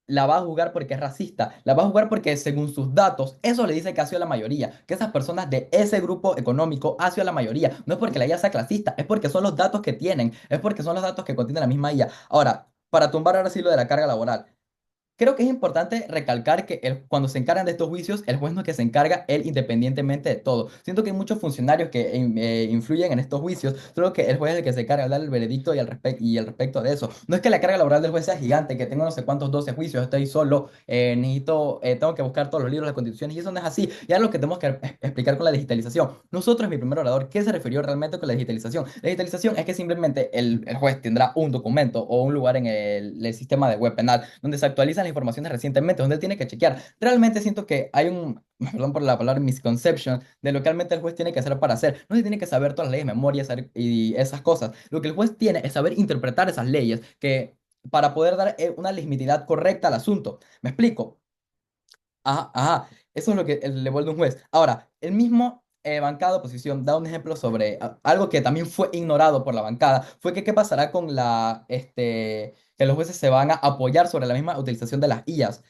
la va a juzgar porque es racista, la va a juzgar porque según sus datos, eso le dice que ha sido la mayoría, que esas personas de ese grupo económico ha sido la mayoría. No es porque la IA sea clasista, es porque son los datos que tienen, es porque son los datos que contiene la misma IA. Ahora, para tumbar ahora sí lo de la carga laboral. Creo que es importante recalcar que cuando se encargan de estos juicios, el juez no es que se encarga él independientemente de todo. Siento que hay muchos funcionarios que influyen en estos juicios, solo que el juez es el que se encarga de dar el veredicto y el respecto de eso. No es que la carga laboral del juez sea gigante, que tengo no sé cuántos 12 juicios, estoy solo, tengo que buscar todos los libros, las constituciones, y eso no es así. Y ahora lo que tenemos que explicar con la digitalización. Nosotros, mi primer orador, ¿qué se refirió realmente con la digitalización? La digitalización es que simplemente el juez tendrá un documento o un lugar en el sistema de web penal donde se actualizan las informaciones recientemente, donde él tiene que chequear. Realmente siento que hay perdón por la palabra, misconception de lo que realmente el juez tiene que hacer para hacer. No se tiene que saber todas las leyes de memoria y esas cosas. Lo que el juez tiene es saber interpretar esas leyes para poder dar una legitimidad correcta al asunto. ¿Me explico? Ajá, ajá. Eso es lo que le vuelve un juez. Ahora, el mismo bancada de oposición da un ejemplo sobre algo que también fue ignorado por la bancada, fue que qué pasará con que los jueces se van a apoyar sobre la misma utilización de las IAs.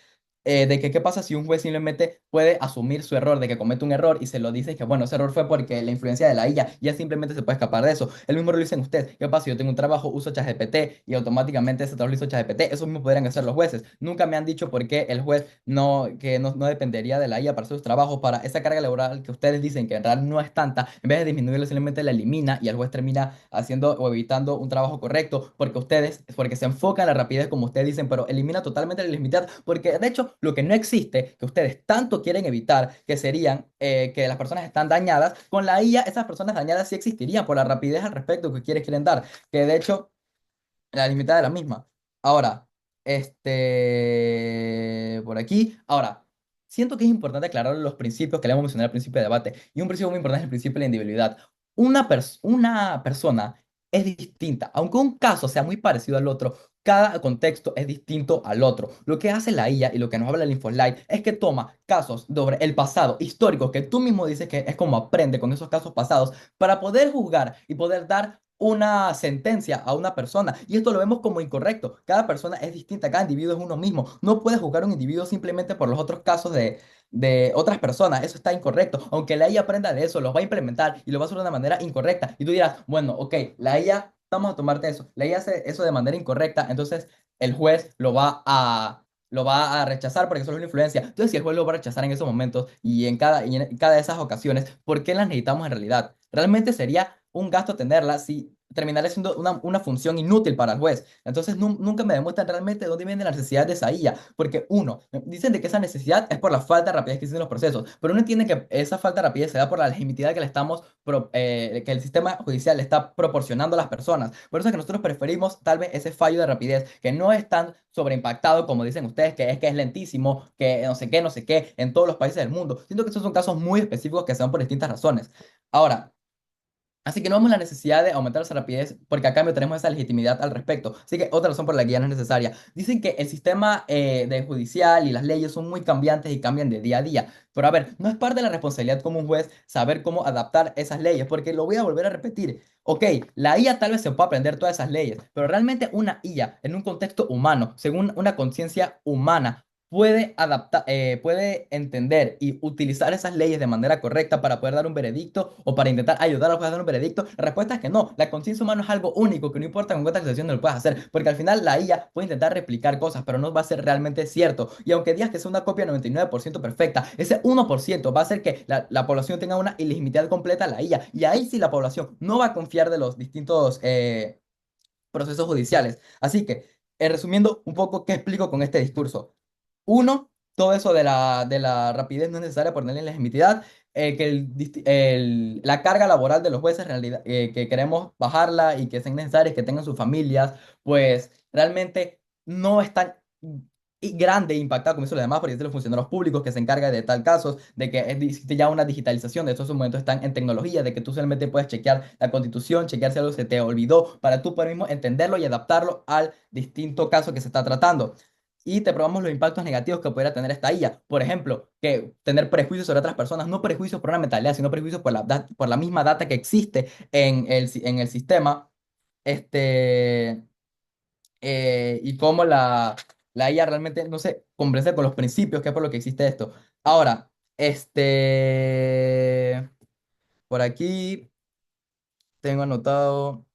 De que qué pasa si un juez simplemente puede asumir su error, de que comete un error y se lo dice que bueno, ese error fue porque la influencia de la IA, ya simplemente se puede escapar de eso. El mismo lo dicen ustedes. ¿Qué pasa si yo tengo un trabajo, uso ChatGPT y automáticamente ese trabajo lo hizo ChatGPT? Eso mismo podrían hacer los jueces. Nunca me han dicho por qué el juez no dependería de la IA para hacer sus trabajos, para esa carga laboral que ustedes dicen que en realidad no es tanta, en vez de disminuirla simplemente la elimina y el juez termina haciendo o evitando un trabajo correcto porque se enfocan en la rapidez como ustedes dicen, pero elimina totalmente la legitimidad porque de hecho lo que no existe, que ustedes tanto quieren evitar, que serían que las personas están dañadas, con la IA esas personas dañadas sí existirían por la rapidez al respecto que quieren dar, que de hecho la limitada de la misma. Ahora, por aquí, ahora, siento que es importante aclarar los principios que le hemos mencionado al principio del debate. Y un principio muy importante es el principio de la individualidad. Una persona es distinta, aunque un caso sea muy parecido al otro, cada contexto es distinto al otro. Lo que hace la IA y lo que nos habla el InfoSlide es que toma casos sobre el pasado históricos que tú mismo dices que es como aprende con esos casos pasados para poder juzgar y poder dar una sentencia a una persona. Y esto lo vemos como incorrecto. Cada persona es distinta, cada individuo es uno mismo. No puedes juzgar a un individuo simplemente por los otros casos de otras personas. Eso está incorrecto. Aunque la IA aprenda de eso, los va a implementar y lo va a hacer de una manera incorrecta. Y tú dirás, bueno, ok, la IA, vamos a tomarte eso. La IA hace eso de manera incorrecta, entonces el juez lo va a rechazar porque eso es una influencia. Entonces, si el juez lo va a rechazar en esos momentos y en cada de esas ocasiones, ¿por qué las necesitamos en realidad? Realmente sería un gasto tenerla si terminaría siendo una función inútil para el juez. Entonces, nunca me demuestran realmente dónde viene la necesidad de esa IA, porque uno, dicen de que esa necesidad es por la falta de rapidez que existe en los procesos, pero uno entiende que esa falta de rapidez se da por la legitimidad que que el sistema judicial le está proporcionando a las personas. Por eso es que nosotros preferimos tal vez ese fallo de rapidez, que no es tan sobreimpactado como dicen ustedes, que es lentísimo, que no sé qué, en todos los países del mundo. Siento que esos son casos muy específicos que se dan por distintas razones. Ahora, así que no vemos la necesidad de aumentar esa rapidez porque a cambio tenemos esa legitimidad al respecto. Así que otra razón por la que ya no es necesaria. Dicen que el sistema de judicial y las leyes son muy cambiantes y cambian de día a día. Pero a ver, no es parte de la responsabilidad como un juez saber cómo adaptar esas leyes, porque lo voy a volver a repetir. Ok, la IA tal vez se pueda aprender todas esas leyes, pero realmente una IA en un contexto humano, según una conciencia humana, puede entender y utilizar esas leyes de manera correcta para poder dar un veredicto o para intentar ayudar a los jueces a dar un veredicto. La respuesta es que no. La conciencia humana es algo único que no importa con cuánta situación no lo puedas hacer, porque al final la IA puede intentar replicar cosas, pero no va a ser realmente cierto. Y aunque digas que sea una copia 99% perfecta, ese 1% va a hacer que la población tenga una ilegitimidad completa a la IA. Y ahí sí la población no va a confiar de los distintos procesos judiciales. Así que, resumiendo un poco, ¿qué explico con este discurso? Uno, todo eso de la rapidez no es necesaria por tener legitimidad, que la carga laboral de los jueces, en realidad, que queremos bajarla y que sean necesarias, que tengan sus familias, pues realmente no es tan grande e impactada como eso lo demás, porque es de los funcionarios públicos que se encarga de tal casos, de que existe ya una digitalización, de estos momentos están en tecnología, de que tú solamente puedes chequear la constitución, chequear si algo se te olvidó, para tú poder mismo entenderlo y adaptarlo al distinto caso que se está tratando y te probamos los impactos negativos que podría tener esta IA. Por ejemplo, que tener prejuicios sobre otras personas, no prejuicios por una mentalidad, sino prejuicios por la misma data que existe en el sistema, este, y cómo la IA realmente no se convence con los principios, que es por lo que existe esto. Ahora, por aquí tengo anotado.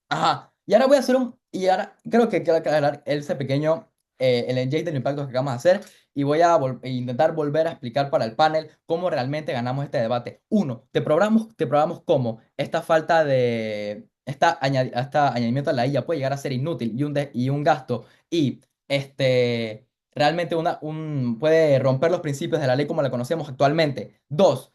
Ajá. Y ahora voy a hacer y ahora creo que quiero aclarar ese pequeño, el engage del impacto que acabamos de hacer y voy a intentar volver a explicar para el panel cómo realmente ganamos este debate. Uno, te probamos cómo este añadimiento a la IA puede llegar a ser inútil y un gasto y realmente puede romper los principios de la ley como la conocemos actualmente. Dos,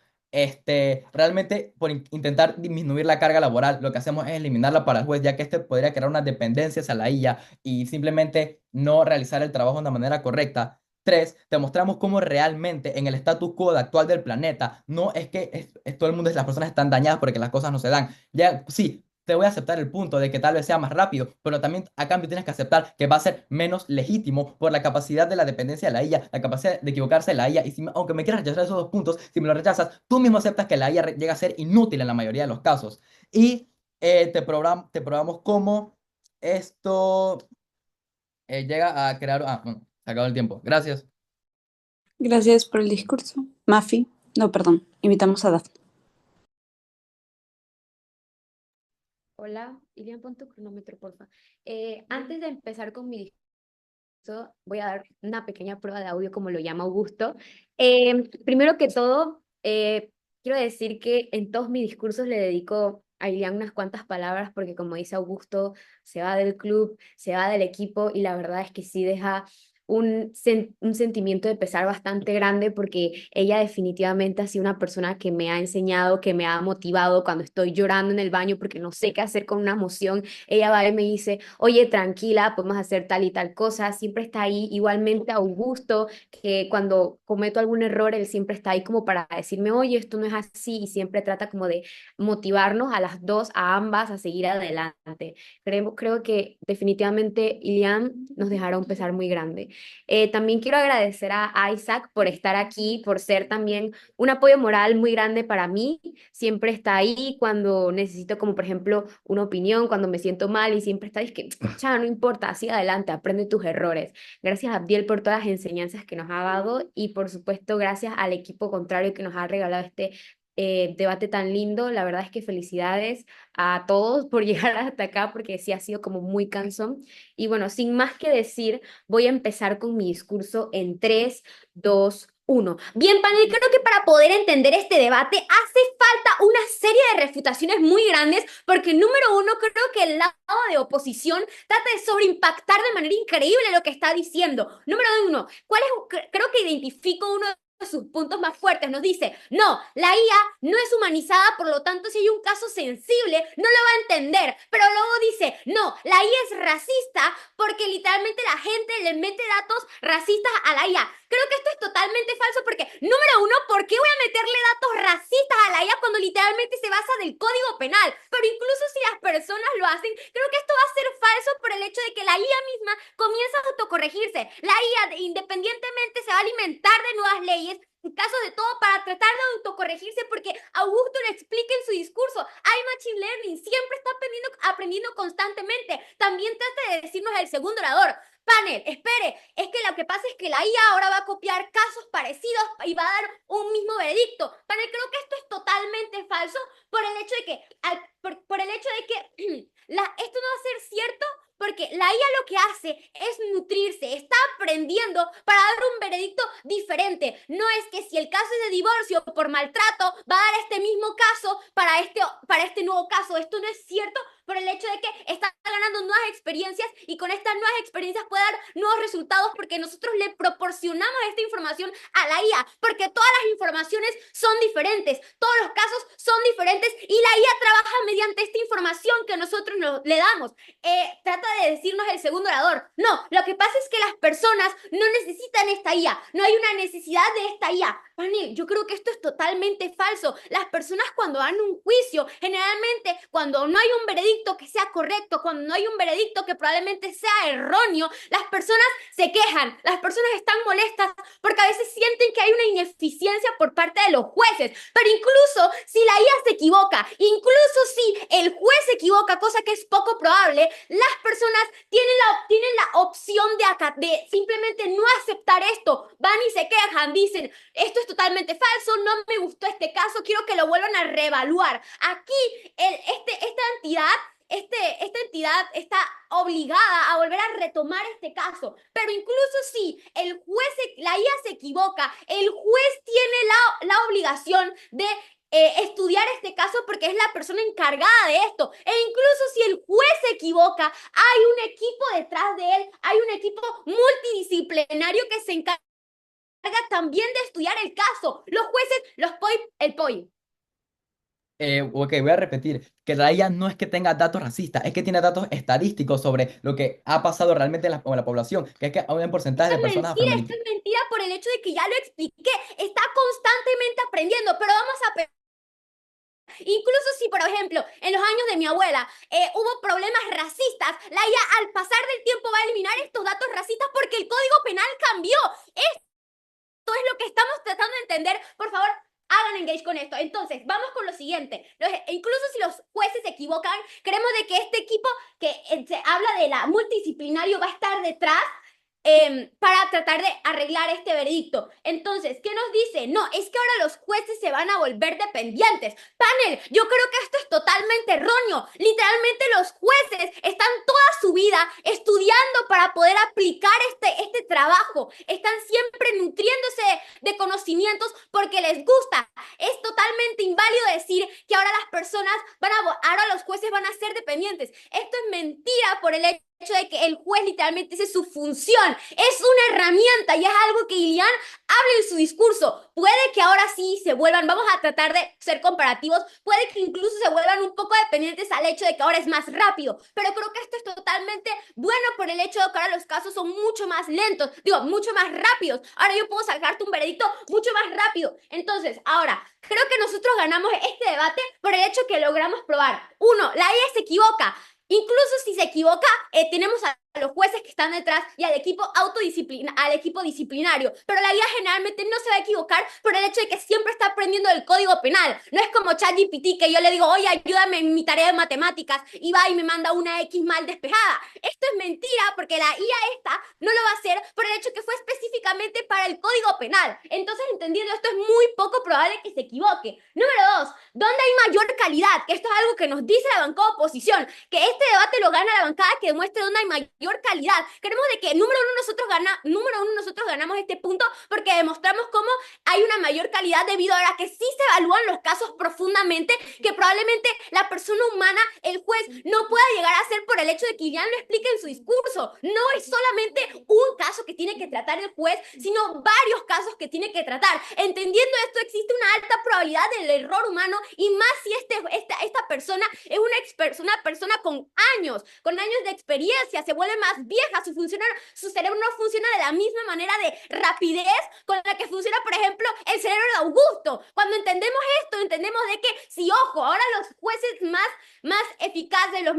realmente por intentar disminuir la carga laboral, lo que hacemos es eliminarla para el juez, ya que podría crear una dependencia hacia la IA y simplemente no realizar el trabajo de una manera correcta. Tres, te mostramos cómo realmente en el status quo actual del planeta no es que todo el mundo, las personas están dañadas porque las cosas no se dan. Ya, sí, te voy a aceptar el punto de que tal vez sea más rápido, pero también a cambio tienes que aceptar que va a ser menos legítimo por la capacidad de la dependencia de la IA, la capacidad de equivocarse de la IA, y si, aunque me quieras rechazar esos dos puntos, si me lo rechazas, tú mismo aceptas que la IA llega a ser inútil en la mayoría de los casos. Y te probamos cómo esto llega a crear... Ah, bueno, se acabó el tiempo. Gracias. Gracias por el discurso. Mafi, no, perdón, invitamos a Dafne. Hola, Ilian, pon tu cronómetro, porfa. Antes de empezar con mi discurso, voy a dar una pequeña prueba de audio, como lo llama Augusto. Primero que todo, quiero decir que en todos mis discursos le dedico a Ilian unas cuantas palabras, porque como dice Augusto, se va del club, se va del equipo, y la verdad es que sí deja un sentimiento de pesar bastante grande, porque ella definitivamente ha sido una persona que me ha enseñado, que me ha motivado cuando estoy llorando en el baño porque no sé qué hacer con una emoción. Ella va y me dice, oye, tranquila, podemos hacer tal y tal cosa. Siempre está ahí. Igualmente Augusto, que cuando cometo algún error, él siempre está ahí como para decirme, oye, esto no es así, y siempre trata como de motivarnos a las dos, a ambas, a seguir adelante. Creo que definitivamente Ilian nos dejará un pesar muy grande. También quiero agradecer a Isaac por estar aquí, por ser también un apoyo moral muy grande para mí. Siempre está ahí cuando necesito, como por ejemplo, una opinión, cuando me siento mal, y siempre está, es que, ya, no importa, sigue adelante, aprende tus errores. Gracias, Abdiel, por todas las enseñanzas que nos ha dado, y por supuesto gracias al equipo contrario que nos ha regalado este debate tan lindo. La verdad es que felicidades a todos por llegar hasta acá, porque sí ha sido como muy cansón. Y bueno, sin más que decir, voy a empezar con mi discurso en 3, 2, 1. Bien, panel, creo que para poder entender este debate hace falta una serie de refutaciones muy grandes, porque número uno, creo que el lado de oposición trata de sobreimpactar de manera increíble lo que está diciendo. Número uno, creo que identifico uno de sus puntos más fuertes. Nos dice, no, la IA no es humanizada, por lo tanto, si hay un caso sensible, no lo va a entender. Pero luego dice, no, la IA es racista porque literalmente la gente le mete datos racistas a la IA. Creo que esto es totalmente falso, porque, número uno, ¿por qué voy a meterle datos racistas a la IA cuando literalmente se basa del Código Penal? Pero incluso si las personas lo hacen, creo que esto va a ser falso por el hecho de que la IA misma comienza a autocorregirse. La IA independientemente se va a alimentar de nuevas leyes, en caso de todo, para tratar de autocorregirse, porque Augusto lo explica en su discurso. Hay machine learning, siempre está aprendiendo constantemente. También trata de decirnos el segundo orador. Panel, espere, es que lo que pasa es que la IA ahora va a copiar casos parecidos y va a dar un mismo veredicto. Panel, creo que esto es totalmente falso por el hecho de que, por el hecho de que esto no va a ser cierto, porque la IA lo que hace es nutrirse, está aprendiendo para dar un veredicto diferente. No es que si el caso es de divorcio por maltrato, va a dar este mismo caso para este nuevo caso. Esto no es cierto por el hecho de que está ganando nuevas experiencias, y con estas nuevas experiencias puede dar nuevos resultados, porque nosotros le proporcionamos esta información a la IA, porque todas las informaciones son diferentes, todos los casos son diferentes, y la IA trabaja mediante esta información que nosotros le damos. Trata de decirnos el segundo orador, no, lo que pasa es que las personas no necesitan esta IA, no hay una necesidad de esta IA. Panel, yo creo que esto es totalmente falso. Las personas, cuando dan un juicio, generalmente cuando no hay un veredicto que sea correcto, cuando no hay un veredicto que probablemente sea erróneo, las personas se quejan, las personas están molestas porque a veces sienten que hay una ineficiencia por parte de los jueces. Pero incluso si la IA se equivoca, incluso si el juez se equivoca, cosa que es poco probable, las personas tienen la opción de simplemente no aceptar esto. Van y se quejan, dicen, esto es totalmente falso, no me gustó este caso, quiero que lo vuelvan a reevaluar. Aquí esta entidad está obligada a volver a retomar este caso. Pero incluso si la IA se equivoca, el juez tiene la obligación de estudiar este caso, porque es la persona encargada de esto. E incluso si el juez se equivoca, hay un equipo detrás de él, hay un equipo multidisciplinario que se encarga también de estudiar el caso. Los jueces, el POI. Ok, voy a repetir, que la IA no es que tenga datos racistas, es que tiene datos estadísticos sobre lo que ha pasado realmente en la población, que es que hay un porcentaje de personas Esto es mentira por el hecho de que ya lo expliqué. Está constantemente aprendiendo, pero vamos a Incluso si, por ejemplo, en los años de mi abuela hubo problemas racistas, la IA al pasar del tiempo va a eliminar estos datos racistas porque el Código Penal cambió. Esto es lo que estamos tratando de entender. Por favor, hagan engage con esto. Entonces, vamos con lo siguiente. Incluso si los jueces se equivocan, creemos de que este equipo que se habla de la multidisciplinario va a estar detrás para tratar de arreglar este veredicto. Entonces, ¿qué nos dice? No, es que ahora los jueces se van a volver dependientes. Panel, yo creo que esto es totalmente erróneo. Literalmente los jueces están toda su vida estudiando para poder aplicar este trabajo. Están siempre nutriéndose de conocimientos porque les gusta. Es totalmente inválido decir que ahora las personas ahora los jueces van a ser dependientes. Esto es mentira por el hecho de que el juez literalmente esa es su función, es una herramienta y es algo que Ilian habla en su discurso. Puede que ahora sí se vuelvan, vamos a tratar de ser comparativos, puede que incluso se vuelvan un poco dependientes al hecho de que ahora es más rápido, pero creo que esto es totalmente bueno por el hecho de que ahora los casos son mucho más lentos, mucho más rápidos. Ahora yo puedo sacarte un veredicto mucho más rápido. Entonces, ahora, creo que nosotros ganamos este debate por el hecho que logramos probar. Uno, la IA se equivoca. Incluso si se equivoca, tenemos a los jueces que están detrás y al equipo disciplinario. Pero la IA generalmente no se va a equivocar por el hecho de que siempre está aprendiendo el código penal. No es como ChatGPT que yo le digo, oye, ayúdame en mi tarea de matemáticas y va y me manda una X mal despejada. Esto es mentira porque la IA esta no lo va a hacer por el hecho que fue específicamente para el código penal. Entonces, entendiendo esto, es muy poco probable que se equivoque. Número 2, ¿dónde hay mayor calidad? Que esto es algo que nos dice la bancada de oposición, que este debate lo gana la bancada que demuestre dónde hay mayor calidad. Creemos de que número uno nosotros ganamos este punto porque demostramos cómo hay una mayor calidad debido a que sí se evalúan los casos profundamente, que probablemente la persona humana, el juez, no pueda llegar a hacer por el hecho de que Ilian lo explique en su discurso. No es solamente un caso que tiene que tratar el juez, sino varios casos que tiene que tratar. Entendiendo esto, existe una alta probabilidad del error humano y más si esta persona es una persona con años de experiencia, se vuelve más vieja, su cerebro no funciona de la misma manera de rapidez con la que funciona, por ejemplo, el cerebro de Augusto. Cuando entendemos esto, entendemos de que, si ojo, ahora los jueces más eficaces, los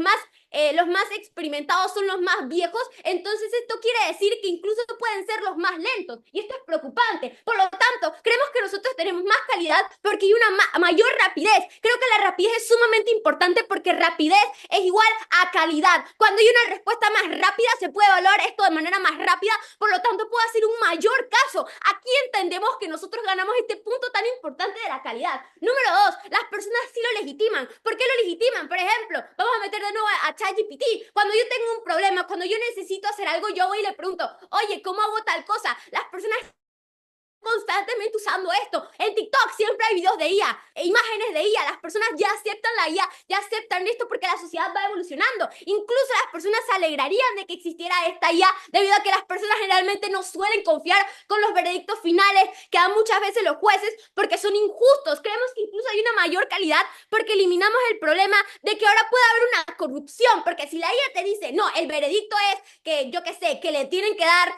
más experimentados son los más viejos, entonces esto quiere decir que incluso pueden ser los más lentos, y esto es preocupante. Por lo tanto, creemos que nosotros tenemos más calidad porque hay una mayor rapidez. Creo que la rapidez es sumamente importante porque rapidez es igual a calidad. Cuando hay una respuesta más rápida, se puede evaluar esto de manera más rápida, por lo tanto puedo hacer un mayor caso. Aquí entendemos que nosotros ganamos este punto tan importante de la calidad. Número 2, las personas sí lo legitiman. ¿Por qué lo legitiman? Por ejemplo, vamos a meter de nuevo a ChatGPT. Cuando yo tengo un problema, cuando yo necesito hacer algo, yo voy y le pregunto, oye, ¿cómo hago tal cosa? Las personas constantemente usando esto. En TikTok siempre hay videos de IA, imágenes de IA. Las personas ya aceptan la IA, ya aceptan esto porque la sociedad va evolucionando. Incluso las personas se alegrarían de que existiera esta IA debido a que las personas generalmente no suelen confiar con los veredictos finales que dan muchas veces los jueces porque son injustos. Creemos que incluso hay una mayor calidad porque eliminamos el problema de que ahora puede haber una corrupción, porque si la IA te dice, no, el veredicto es que, yo qué sé, que le tienen que dar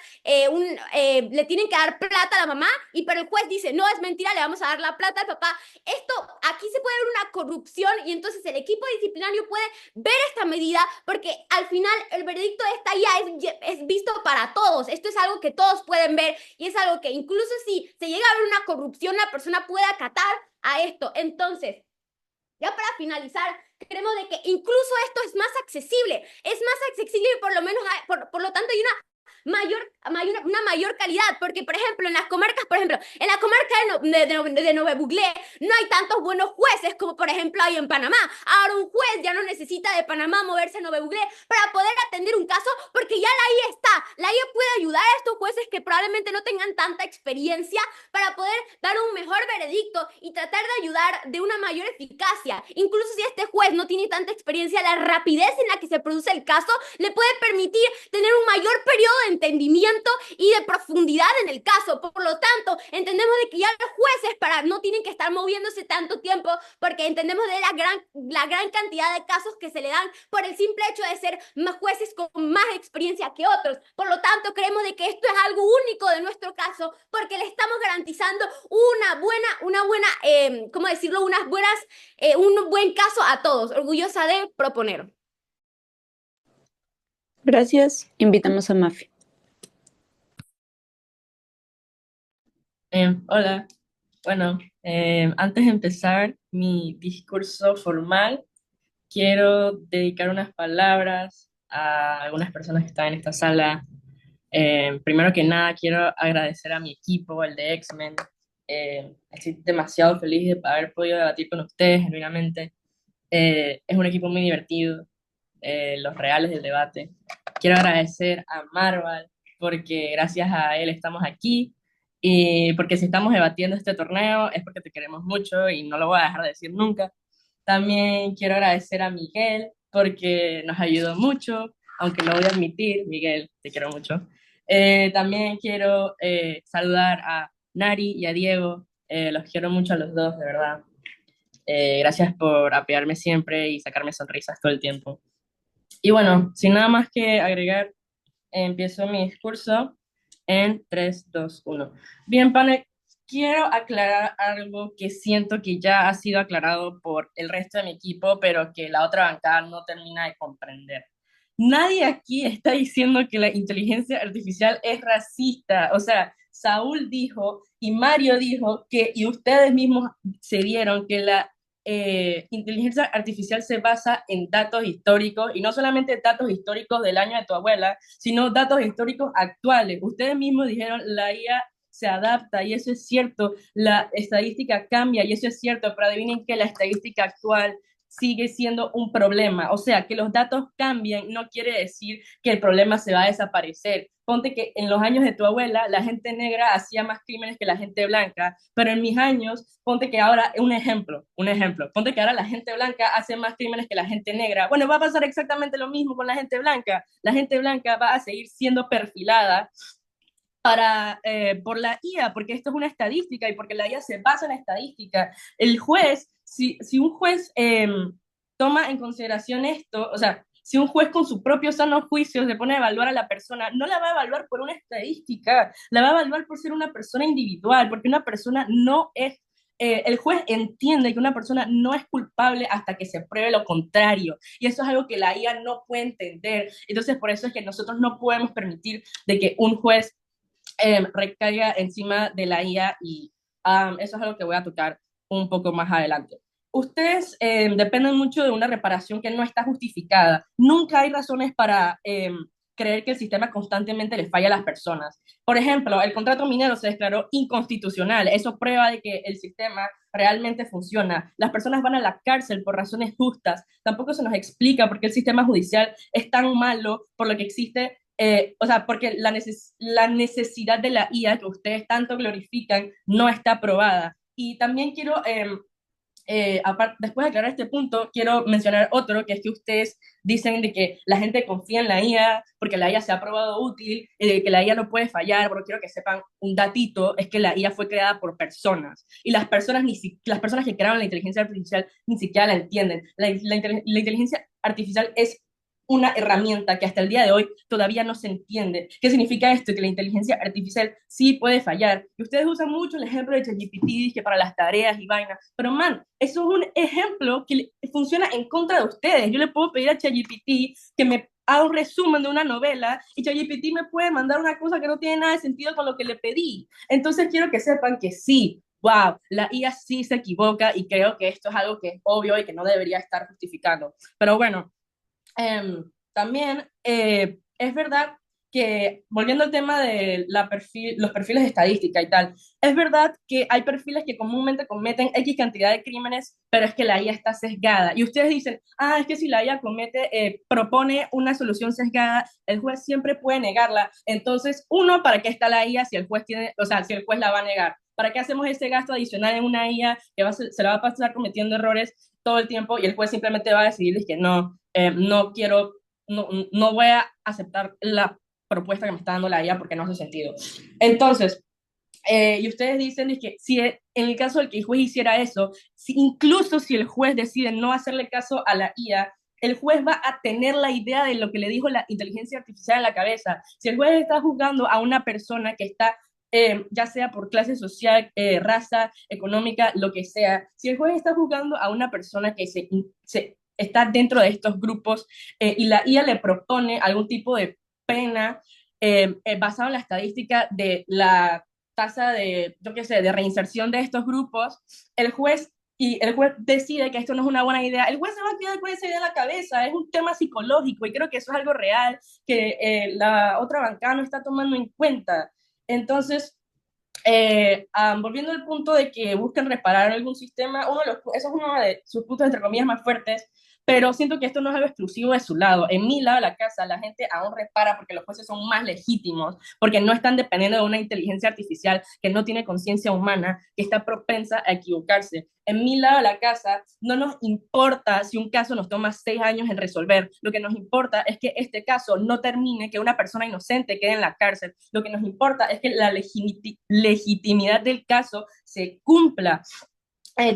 plata a la mamá, pero el juez dice, no, es mentira, le vamos a dar la plata al papá. Aquí se puede ver una corrupción y entonces el equipo disciplinario puede ver esta medida porque al final el veredicto de esta IA es visto para todos. Esto es algo que todos pueden ver y es algo que incluso si se llega a ver una corrupción, la persona puede acatar a esto. Entonces, ya para finalizar, creemos de que incluso esto es más accesible y por lo tanto hay una mayor calidad, porque por ejemplo en la comarca de Nuevo Buglé no hay tantos buenos jueces como por ejemplo hay en Panamá. Ahora un juez ya no necesita de Panamá moverse a Nuevo Buglé para poder atender un caso porque ya la IA está. La IA puede ayudar a estos jueces que probablemente no tengan tanta experiencia para poder dar un mejor veredicto y tratar de ayudar de una mayor eficacia. Incluso si este juez no tiene tanta experiencia, la rapidez en la que se produce el caso le puede permitir tener un mayor periodo de entendimiento y de profundidad en el caso. Por lo tanto, entendemos de que ya los jueces no tienen que estar moviéndose tanto tiempo porque entendemos de la gran cantidad de casos que se le dan por el simple hecho de ser más jueces con más experiencia que otros. Por lo tanto, creemos de que esto es algo único de nuestro caso porque le estamos garantizando ¿cómo decirlo? Un buen caso a todos. Orgullosa de proponer. Gracias. Invitamos a Mafi. Hola. Bueno, antes de empezar mi discurso formal, quiero dedicar unas palabras a algunas personas que están en esta sala. Primero que nada, quiero agradecer a mi equipo, el de X-Men. Estoy demasiado feliz de haber podido debatir con ustedes, genuinamente. Es un equipo muy divertido, los reales del debate. Quiero agradecer a Marval, porque gracias a él estamos aquí, y porque si estamos debatiendo este torneo es porque te queremos mucho y no lo voy a dejar de decir nunca. También quiero agradecer a Miguel, porque nos ayudó mucho, aunque lo voy a admitir, Miguel, te quiero mucho. También quiero saludar a Nari y a Diego, los quiero mucho a los dos, de verdad. Gracias por apoyarme siempre y sacarme sonrisas todo el tiempo. Y bueno, sin nada más que agregar, empiezo mi discurso en 3, 2, 1. Bien, panel, quiero aclarar algo que siento que ya ha sido aclarado por el resto de mi equipo, pero que la otra bancada no termina de comprender. Nadie aquí está diciendo que la inteligencia artificial es racista. O sea, Saúl dijo y Mario dijo que, y ustedes mismos se dieron que la inteligencia artificial se basa en datos históricos, y no solamente datos históricos del año de tu abuela, sino datos históricos actuales. Ustedes mismos dijeron la IA se adapta, y eso es cierto, la estadística cambia, y eso es cierto, pero adivinen que la estadística actual sigue siendo un problema. O sea, que los datos cambien no quiere decir que el problema se va a desaparecer. Ponte que en los años de tu abuela la gente negra hacía más crímenes que la gente blanca, pero en mis años, ponte que ahora, un ejemplo, ponte que ahora la gente blanca hace más crímenes que la gente negra. Bueno, va a pasar exactamente lo mismo con la gente blanca. La gente blanca va a seguir siendo perfilada por la IA, porque esto es una estadística y porque la IA se basa en estadística. El juez, si un juez toma en consideración esto, o sea, si un juez con su propio sano juicio se pone a evaluar a la persona, no la va a evaluar por una estadística, la va a evaluar por ser una persona individual, porque una persona no es el juez entiende que una persona no es culpable hasta que se pruebe lo contrario, y eso es algo que la IA no puede entender. Entonces, por eso es que nosotros no podemos permitir de que un juez recaiga encima de la IA, y eso es algo que voy a tocar un poco más adelante. Ustedes dependen mucho de una reparación que no está justificada. Nunca hay razones para creer que el sistema constantemente le falla a las personas. Por ejemplo, el contrato minero se declaró inconstitucional. Eso prueba de que el sistema realmente funciona. Las personas van a la cárcel por razones justas. Tampoco se nos explica por qué el sistema judicial es tan malo, por lo que existe o sea, porque la necesidad de la IA que ustedes tanto glorifican no está aprobada. Y también quiero, después de aclarar este punto, quiero mencionar otro, que es que ustedes dicen de que la gente confía en la IA porque la IA se ha probado útil, que la IA no puede fallar, pero quiero que sepan un datito, es que la IA fue creada por personas, y las personas que crearon la inteligencia artificial ni siquiera la entienden. La inteligencia artificial es una herramienta que hasta el día de hoy todavía no se entiende. ¿Qué significa esto? Que la inteligencia artificial sí puede fallar. Y ustedes usan mucho el ejemplo de ChatGPT, que para las tareas y vainas, pero man, eso es un ejemplo que funciona en contra de ustedes. Yo le puedo pedir a ChatGPT que me haga un resumen de una novela, y ChatGPT me puede mandar una cosa que no tiene nada de sentido con lo que le pedí. Entonces quiero que sepan que sí, wow, la IA sí se equivoca, y creo que esto es algo que es obvio y que no debería estar justificando. Pero bueno, también es verdad que, volviendo al tema de los perfiles de estadística y tal, es verdad que hay perfiles que comúnmente cometen X cantidad de crímenes, pero es que la IA está sesgada. Y ustedes dicen, es que si la IA propone una solución sesgada, el juez siempre puede negarla. Entonces, uno, ¿para qué está la IA si el juez si el juez la va a negar? ¿Para qué hacemos ese gasto adicional en una IA que se la va a pasar cometiendo errores todo el tiempo, y el juez simplemente va a decidir que no, no quiero, no voy a aceptar propuesta que me está dando la IA porque no hace sentido. Entonces, y ustedes dicen es que si en el caso del que el juez hiciera eso, incluso si el juez decide no hacerle caso a la IA, el juez va a tener la idea de lo que le dijo la inteligencia artificial en la cabeza. Si el juez está juzgando a una persona que está, ya sea por clase social, raza, económica, lo que sea, si el juez está juzgando a una persona que está dentro de estos grupos y la IA le propone algún tipo de pena basado en la estadística de la tasa de, yo qué sé, de reinserción de estos grupos, el juez decide que esto no es una buena idea, el juez se va a quedar con esa idea en la cabeza, es un tema psicológico y creo que eso es algo real que la otra bancada no está tomando en cuenta. Entonces, volviendo al punto de que buscan reparar algún sistema, eso es uno de sus puntos, entre comillas, más fuertes, pero siento que esto no es algo exclusivo de su lado. En mi lado de la casa, la gente aún repara porque los jueces son más legítimos, porque no están dependiendo de una inteligencia artificial que no tiene conciencia humana, que está propensa a equivocarse. En mi lado de la casa, no nos importa si un caso nos toma 6 años en resolver. Lo que nos importa es que este caso no termine, que una persona inocente quede en la cárcel. Lo que nos importa es que la legitimidad del caso se cumpla.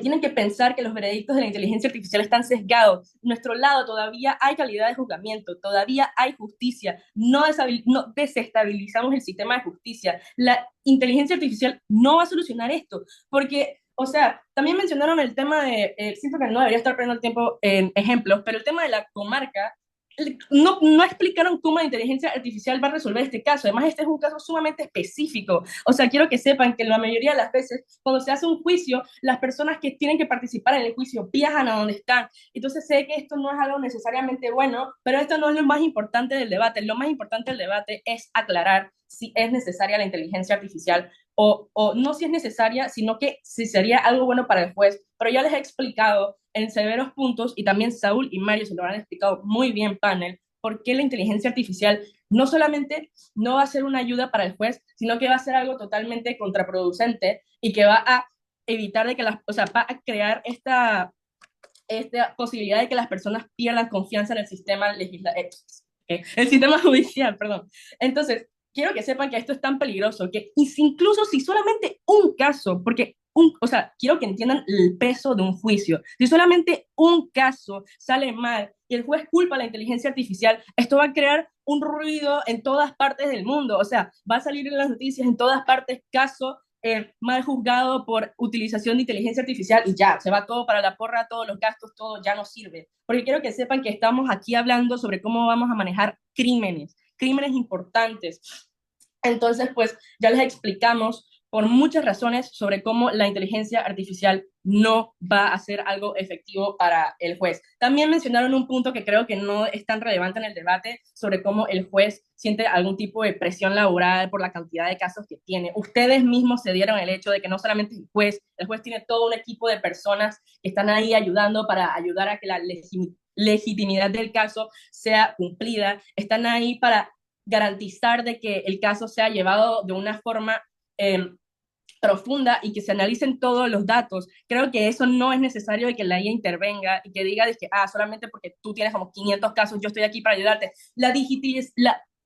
Tienen que pensar que los veredictos de la inteligencia artificial están sesgados. Nuestro lado todavía hay calidad de juzgamiento, todavía hay justicia. No desestabilizamos el sistema de justicia. La inteligencia artificial no va a solucionar esto, porque, o sea, también mencionaron el tema de, siento que no debería estar perdiendo el tiempo en ejemplos, pero el tema de la comarca, no explicaron cómo la inteligencia artificial va a resolver este caso. Además, este es un caso sumamente específico. O sea, quiero que sepan que la mayoría de las veces, cuando se hace un juicio, las personas que tienen que participar en el juicio viajan a donde están. Entonces, sé que esto no es algo necesariamente bueno, pero esto no es lo más importante del debate. Lo más importante del debate es aclarar si es necesaria la inteligencia artificial o no si es necesaria, sino que si sería algo bueno para el juez. Pero ya les he explicado en severos puntos, y también Saúl y Mario se lo han explicado muy bien, panel, por qué la inteligencia artificial no solamente no va a ser una ayuda para el juez, sino que va a ser algo totalmente contraproducente y que va a evitar de que o sea, va a crear esta posibilidad de que las personas pierdan confianza en el sistema el sistema judicial, perdón. Entonces, quiero que sepan que esto es tan peligroso que incluso si solamente un caso, porque o sea, quiero que entiendan el peso de un juicio. Si solamente un caso sale mal y el juez culpa a la inteligencia artificial, esto va a crear un ruido en todas partes del mundo. O sea, va a salir en las noticias en todas partes caso mal juzgado por utilización de inteligencia artificial y ya, se va todo para la porra, todos los gastos, todo ya no sirve. Porque quiero que sepan que estamos aquí hablando sobre cómo vamos a manejar crímenes importantes. Entonces, pues ya les explicamos por muchas razones sobre cómo la inteligencia artificial no va a ser algo efectivo para el juez. También mencionaron un punto que creo que no es tan relevante en el debate sobre cómo el juez siente algún tipo de presión laboral por la cantidad de casos que tiene. Ustedes mismos se dieron el hecho de que no solamente el juez tiene todo un equipo de personas que están ahí ayudando para ayudar a que la legitimidad del caso sea cumplida, están ahí para garantizar de que el caso sea llevado de una forma profunda y que se analicen todos los datos. Creo que eso no es necesario de que la IA intervenga y que diga de que, solamente porque tú tienes como 500 casos, yo estoy aquí para ayudarte. La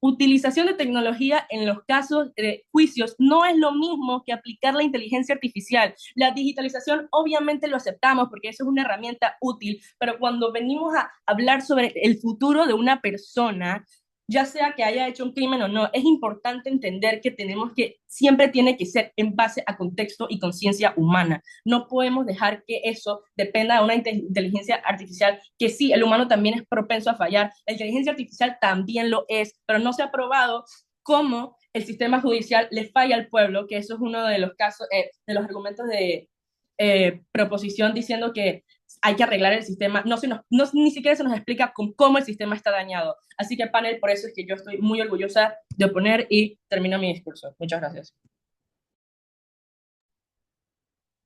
utilización de tecnología en los casos de juicios no es lo mismo que aplicar la inteligencia artificial. La digitalización obviamente lo aceptamos porque eso es una herramienta útil, pero cuando venimos a hablar sobre el futuro de una persona, ya sea que haya hecho un crimen o no, es importante entender que siempre tiene que ser en base a contexto y conciencia humana. No podemos dejar que eso dependa de una inteligencia artificial, que sí, el humano también es propenso a fallar, la inteligencia artificial también lo es, pero no se ha probado cómo el sistema judicial le falla al pueblo, que eso es uno de los casos, de los argumentos de proposición diciendo que hay que arreglar el sistema, ni siquiera se nos explica cómo el sistema está dañado. Así que, panel, por eso es que yo estoy muy orgullosa de oponer y termino mi discurso. Muchas gracias.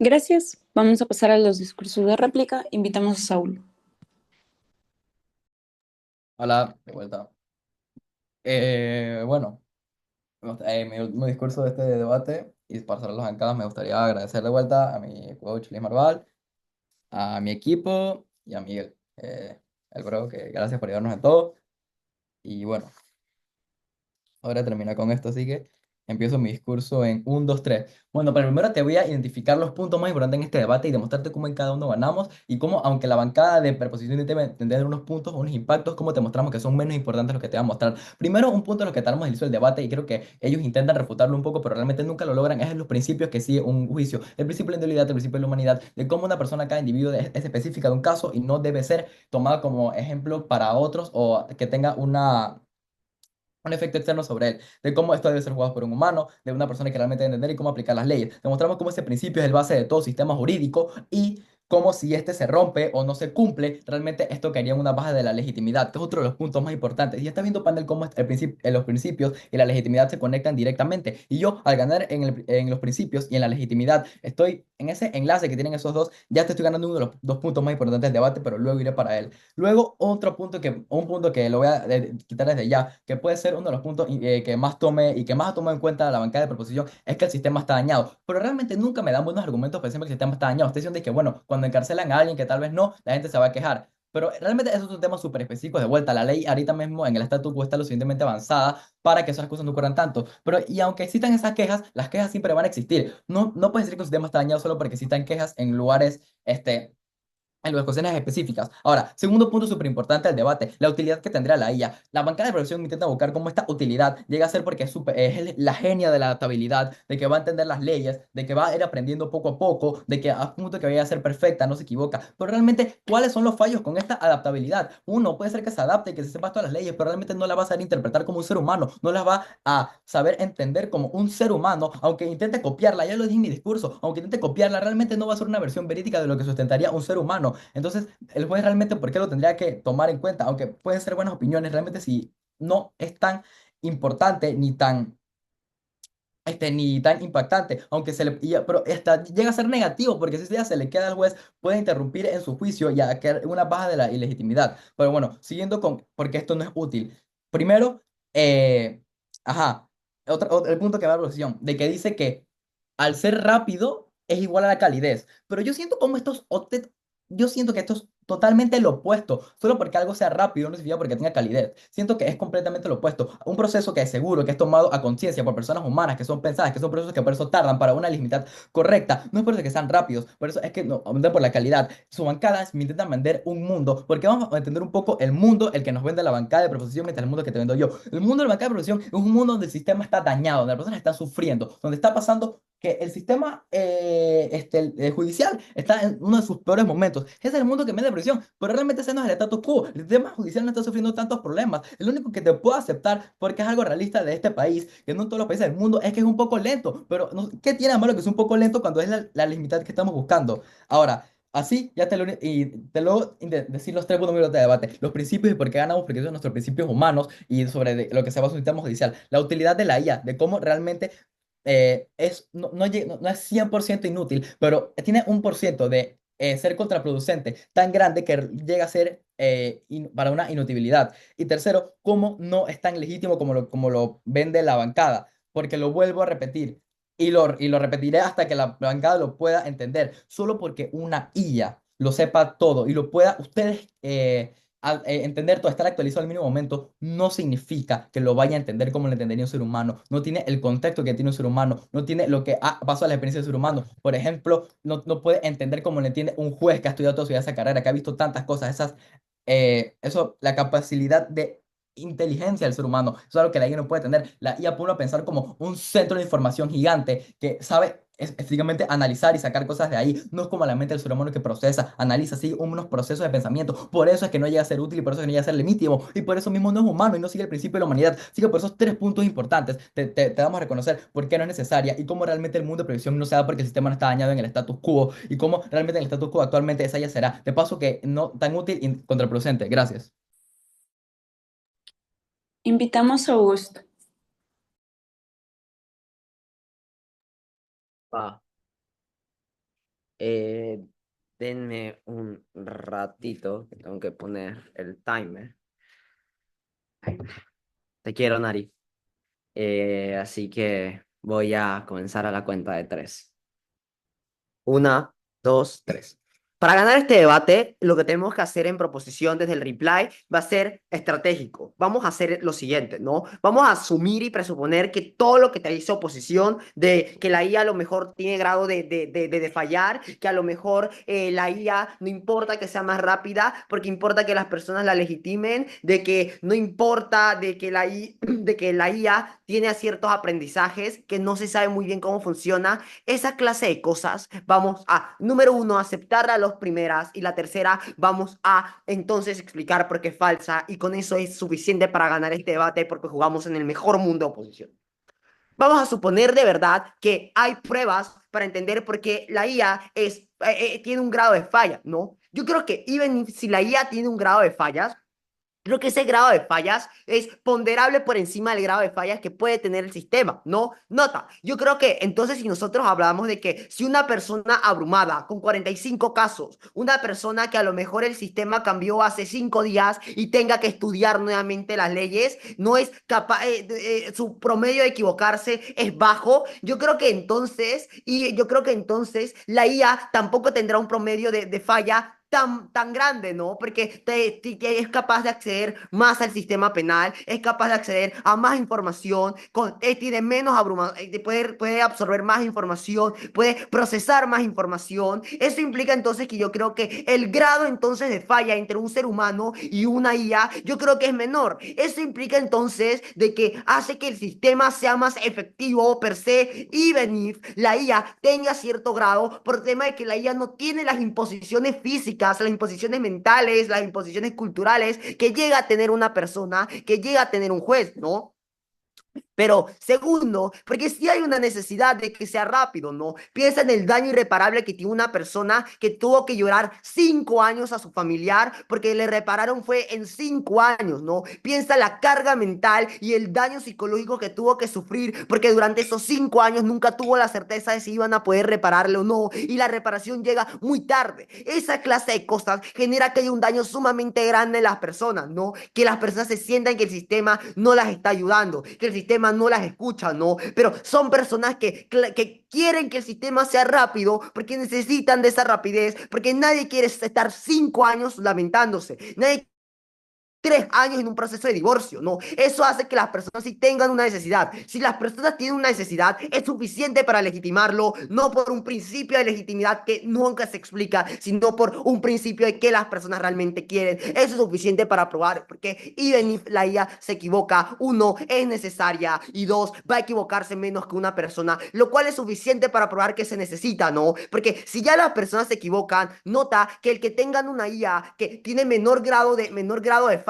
Gracias. Vamos a pasar a los discursos de réplica. Invitamos a Saúl. Hola, de vuelta. Bueno, mi último discurso de este debate y para cerrar las bancadas me gustaría agradecer de vuelta a mi coach Liz Marval, a mi equipo y a Miguel, el bro, que gracias por ayudarnos en todo. Y bueno, Ahora termina con esto, así que empiezo mi discurso en un 2 3. Bueno, pero primero te voy a identificar los puntos más importantes en este debate y demostrarte cómo en cada uno ganamos y cómo, aunque la bancada de preposición debe tener unos puntos, unos impactos, cómo te mostramos que son menos importantes los que te van a mostrar. Primero, un punto en los que tenemos inicio el debate y creo que ellos intentan refutarlo un poco, pero realmente nunca lo logran, es en los principios que sigue un juicio. El principio de la individualidad, el principio de la humanidad, de cómo una persona, cada individuo es específica de un caso y no debe ser tomada como ejemplo para otros o que tenga un efecto externo sobre él, de cómo esto debe ser jugado por un humano, de una persona que realmente debe entender y cómo aplicar las leyes. Demostramos cómo ese principio es el base de todo sistema jurídico y cómo si este se rompe o no se cumple, realmente esto caería en una baja de la legitimidad, que es otro de los puntos más importantes. Y está viendo, panel, cómo los principios y la legitimidad se conectan directamente. Y yo, al ganar en los principios y en la legitimidad, estoy en ese enlace que tienen esos dos, ya te estoy ganando uno de los dos puntos más importantes del debate, pero luego iré para él. Luego, un punto que lo voy a quitar desde ya, que puede ser uno de los puntos que más tome y que más ha tomado en cuenta la bancada de proposición, es que el sistema está dañado. Pero realmente nunca me dan buenos argumentos para decirme que el sistema está dañado. Estoy diciendo que, bueno, cuando encarcelan a alguien que tal vez no, la gente se va a quejar. Pero realmente eso es un tema súper específico. De vuelta, la ley ahorita mismo en el statu quo está lo suficientemente avanzada para que esas cosas no ocurran tanto. Pero, y aunque existan esas quejas, las quejas siempre van a existir. No puedes decir que un sistema está dañado solo porque existan quejas en lugares, en las cuestiones específicas. Ahora, segundo punto súper importante del debate, la utilidad que tendrá la IA. La bancada de profesión intenta buscar cómo esta utilidad llega a ser porque es la genia de la adaptabilidad, de que va a entender las leyes, de que va a ir aprendiendo poco a poco, de que a punto que vaya a ser perfecta, no se equivoca. Pero realmente, ¿cuáles son los fallos con esta adaptabilidad? Uno, puede ser que se adapte, que se sepa todas las leyes, pero realmente no la va a saber interpretar como un ser humano, no las va a saber entender como un ser humano, aunque intente copiarla, ya lo dije en mi discurso, aunque intente copiarla, realmente no va a ser una versión verídica de lo que sustentaría un ser humano. Entonces, el juez realmente, ¿por qué lo tendría que tomar en cuenta? Aunque pueden ser buenas opiniones, realmente si no es tan importante ni tan impactante, aunque pero hasta llega a ser negativo, porque si ya se le queda al juez, puede interrumpir en su juicio y a quedar una baja de la ilegitimidad. Pero bueno, siguiendo con, porque esto no es útil. Primero, ajá, el punto que va a la posición, de que dice que al ser rápido es igual a la calidez, pero yo siento que esto es totalmente lo opuesto. Solo porque algo sea rápido no significa porque tenga calidez. Siento que es completamente lo opuesto. Un proceso que es seguro, que es tomado a conciencia por personas humanas, que son pensadas, que son procesos que por eso tardan para una legitimidad correcta. No es por eso que sean rápidos, por eso es que no, aumentan por la calidad. Su bancada me intentan vender un mundo, porque vamos a entender un poco el mundo, el que nos vende la bancada de proposición, mientras el mundo que te vendo yo. El mundo de la bancada de proposición es un mundo donde el sistema está dañado, donde las personas están sufriendo, donde está pasando que el sistema el judicial está en uno de sus peores momentos. Ese es el mundo que me da presión, pero realmente ese no es el status quo. El sistema judicial no está sufriendo tantos problemas. El único que te puedo aceptar, porque es algo realista de este país, que no en todos los países del mundo, es que es un poco lento. Pero ¿qué tiene de malo que es un poco lento cuando es la legitimidad que estamos buscando? Ahora, así ya decir los tres puntos de debate. Los principios y por qué ganamos, porque son nuestros principios humanos y sobre lo que se basa en un sistema judicial. La utilidad de la IA, de cómo realmente no es 100% inútil, pero tiene un por ciento de ser contraproducente tan grande que llega a ser para una inutilidad. Y tercero, cómo no es tan legítimo como lo vende la bancada, porque lo vuelvo a repetir y lo repetiré hasta que la bancada lo pueda entender, solo porque una IA lo sepa todo y lo pueda ustedes entender todo, estar actualizado al mínimo momento, no significa que lo vaya a entender como lo entendería un ser humano. No tiene el contexto que tiene un ser humano, no tiene lo que pasó a la experiencia del ser humano. Por ejemplo, no puede entender como lo entiende un juez que ha estudiado toda su vida esa carrera, que ha visto tantas cosas, la capacidad de inteligencia del ser humano. Eso es algo que la IA no puede tener. La IA pone a pensar como un centro de información gigante que sabe específicamente analizar y sacar cosas de ahí. No es como la mente del ser humano que procesa, analiza, sigue unos procesos de pensamiento. Por eso es que no llega a ser útil y por eso es que no llega a ser legítimo. Y por eso mismo no es humano y no sigue el principio de la humanidad. Así que por esos tres puntos importantes te damos a reconocer por qué no es necesaria y cómo realmente el mundo de previsión no se da porque el sistema no está dañado en el status quo y cómo realmente en el status quo actualmente esa ya será. De paso que no tan útil y contraproducente. Gracias. Invitamos a Augusto. Va. Eh, denme un ratito, que tengo que poner el timer. Te quiero, Nari. Así que voy a comenzar a la cuenta de tres. Una, dos, tres. Para ganar este debate, lo que tenemos que hacer en proposición desde el reply va a ser estratégico. Vamos a hacer lo siguiente, ¿no? Vamos a asumir y presuponer que todo lo que te dice oposición, de que la IA a lo mejor tiene grado de fallar, que a lo mejor la IA no importa que sea más rápida, porque importa que las personas la legitimen, de que no importa de que de que la IA tiene ciertos aprendizajes, que no se sabe muy bien cómo funciona. Esa clase de cosas vamos a, número uno, aceptar a las primeras y la tercera vamos a entonces explicar por qué es falsa y con eso es suficiente para ganar este debate porque jugamos en el mejor mundo de oposición. Vamos a suponer de verdad que hay pruebas para entender por qué la IA tiene un grado de falla, ¿no? Yo creo que even si la IA tiene un grado de fallas, creo que ese grado de fallas es ponderable por encima del grado de fallas que puede tener el sistema, ¿no? Nota, yo creo que entonces si nosotros hablamos de que si una persona abrumada con 45 casos, una persona que a lo mejor el sistema cambió hace 5 días y tenga que estudiar nuevamente las leyes, no es capaz, su promedio de equivocarse es bajo, yo creo que entonces la IA tampoco tendrá un promedio de falla tan grande, ¿no? Porque es capaz de acceder más al sistema penal, es capaz de acceder a más información, tiene menos abruma, puede absorber más información, puede procesar más información. Eso implica entonces que yo creo que el grado entonces de falla entre un ser humano y una IA, yo creo que es menor. Eso implica entonces de que hace que el sistema sea más efectivo per se, even if la IA tenga cierto grado, por tema de que la IA no tiene las imposiciones físicas, las imposiciones mentales, las imposiciones culturales que llega a tener una persona, que llega a tener un juez, ¿no? Pero segundo, porque si hay una necesidad de que sea rápido, ¿no? Piensa en el daño irreparable que tiene una persona que tuvo que llorar 5 años a su familiar porque le repararon fue en 5 años, ¿no? Piensa la carga mental y el daño psicológico que tuvo que sufrir porque durante esos 5 años nunca tuvo la certeza de si iban a poder repararle o no y la reparación llega muy tarde. Esa clase de cosas genera que haya un daño sumamente grande en las personas, ¿no? Que las personas se sientan que el sistema no las está ayudando, que el sistema no las escucha, ¿no? Pero son personas que quieren que el sistema sea rápido porque necesitan de esa rapidez, porque nadie quiere estar 5 años lamentándose, nadie 3 años en un proceso de divorcio, ¿no? Eso hace que las personas sí tengan una necesidad. Si las personas tienen una necesidad, es suficiente para legitimarlo, no por un principio de legitimidad que nunca se explica, sino por un principio de que las personas realmente quieren. Eso es suficiente para probar, porque even if la IA se equivoca, uno, es necesaria, y dos, va a equivocarse menos que una persona, lo cual es suficiente para probar que se necesita, ¿no? Porque si ya las personas se equivocan, nota que el que tengan una IA que tiene menor grado de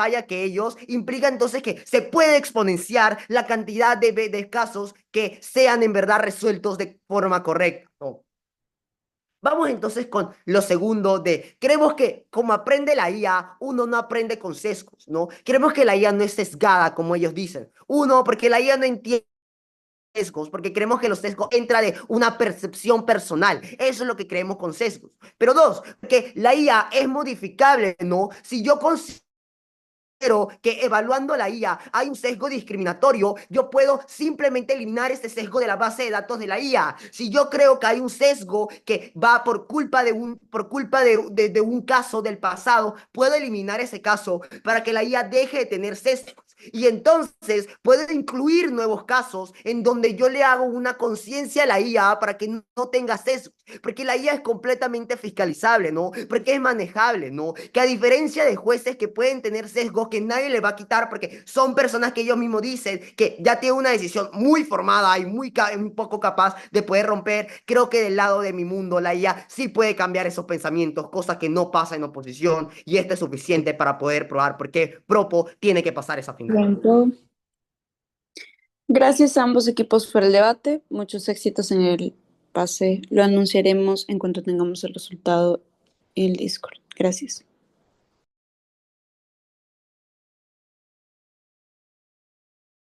falla que ellos, implica entonces que se puede exponenciar la cantidad de casos que sean en verdad resueltos de forma correcta, ¿no? Vamos entonces con lo segundo creemos que como aprende la IA, uno no aprende con sesgos, ¿no? Creemos que la IA no es sesgada, como ellos dicen. Uno, porque la IA no entiende sesgos, porque creemos que los sesgos entra de una percepción personal. Eso es lo que creemos con sesgos. Pero dos, que la IA es modificable, ¿no? Si yo considero que evaluando la IA hay un sesgo discriminatorio, yo puedo simplemente eliminar ese sesgo de la base de datos de la IA. Si yo creo que hay un sesgo que va por culpa de un caso del pasado, puedo eliminar ese caso para que la IA deje de tener sesgos. Y entonces puedo incluir nuevos casos en donde yo le hago una conciencia a la IA para que no tenga sesgos, porque la IA es completamente fiscalizable, ¿no? Porque es manejable, ¿no? Que a diferencia de jueces que pueden tener sesgos que nadie le va a quitar porque son personas que ellos mismos dicen que ya tienen una decisión muy formada y muy poco capaz de poder romper, creo que del lado de mi mundo la IA sí puede cambiar esos pensamientos, cosa que no pasa en oposición y esto es suficiente para poder probar por qué Propo tiene que pasar esa final. Tiempo. Gracias a ambos equipos por el debate. Muchos éxitos en el pase. Lo anunciaremos en cuanto tengamos el resultado en el Discord. Gracias.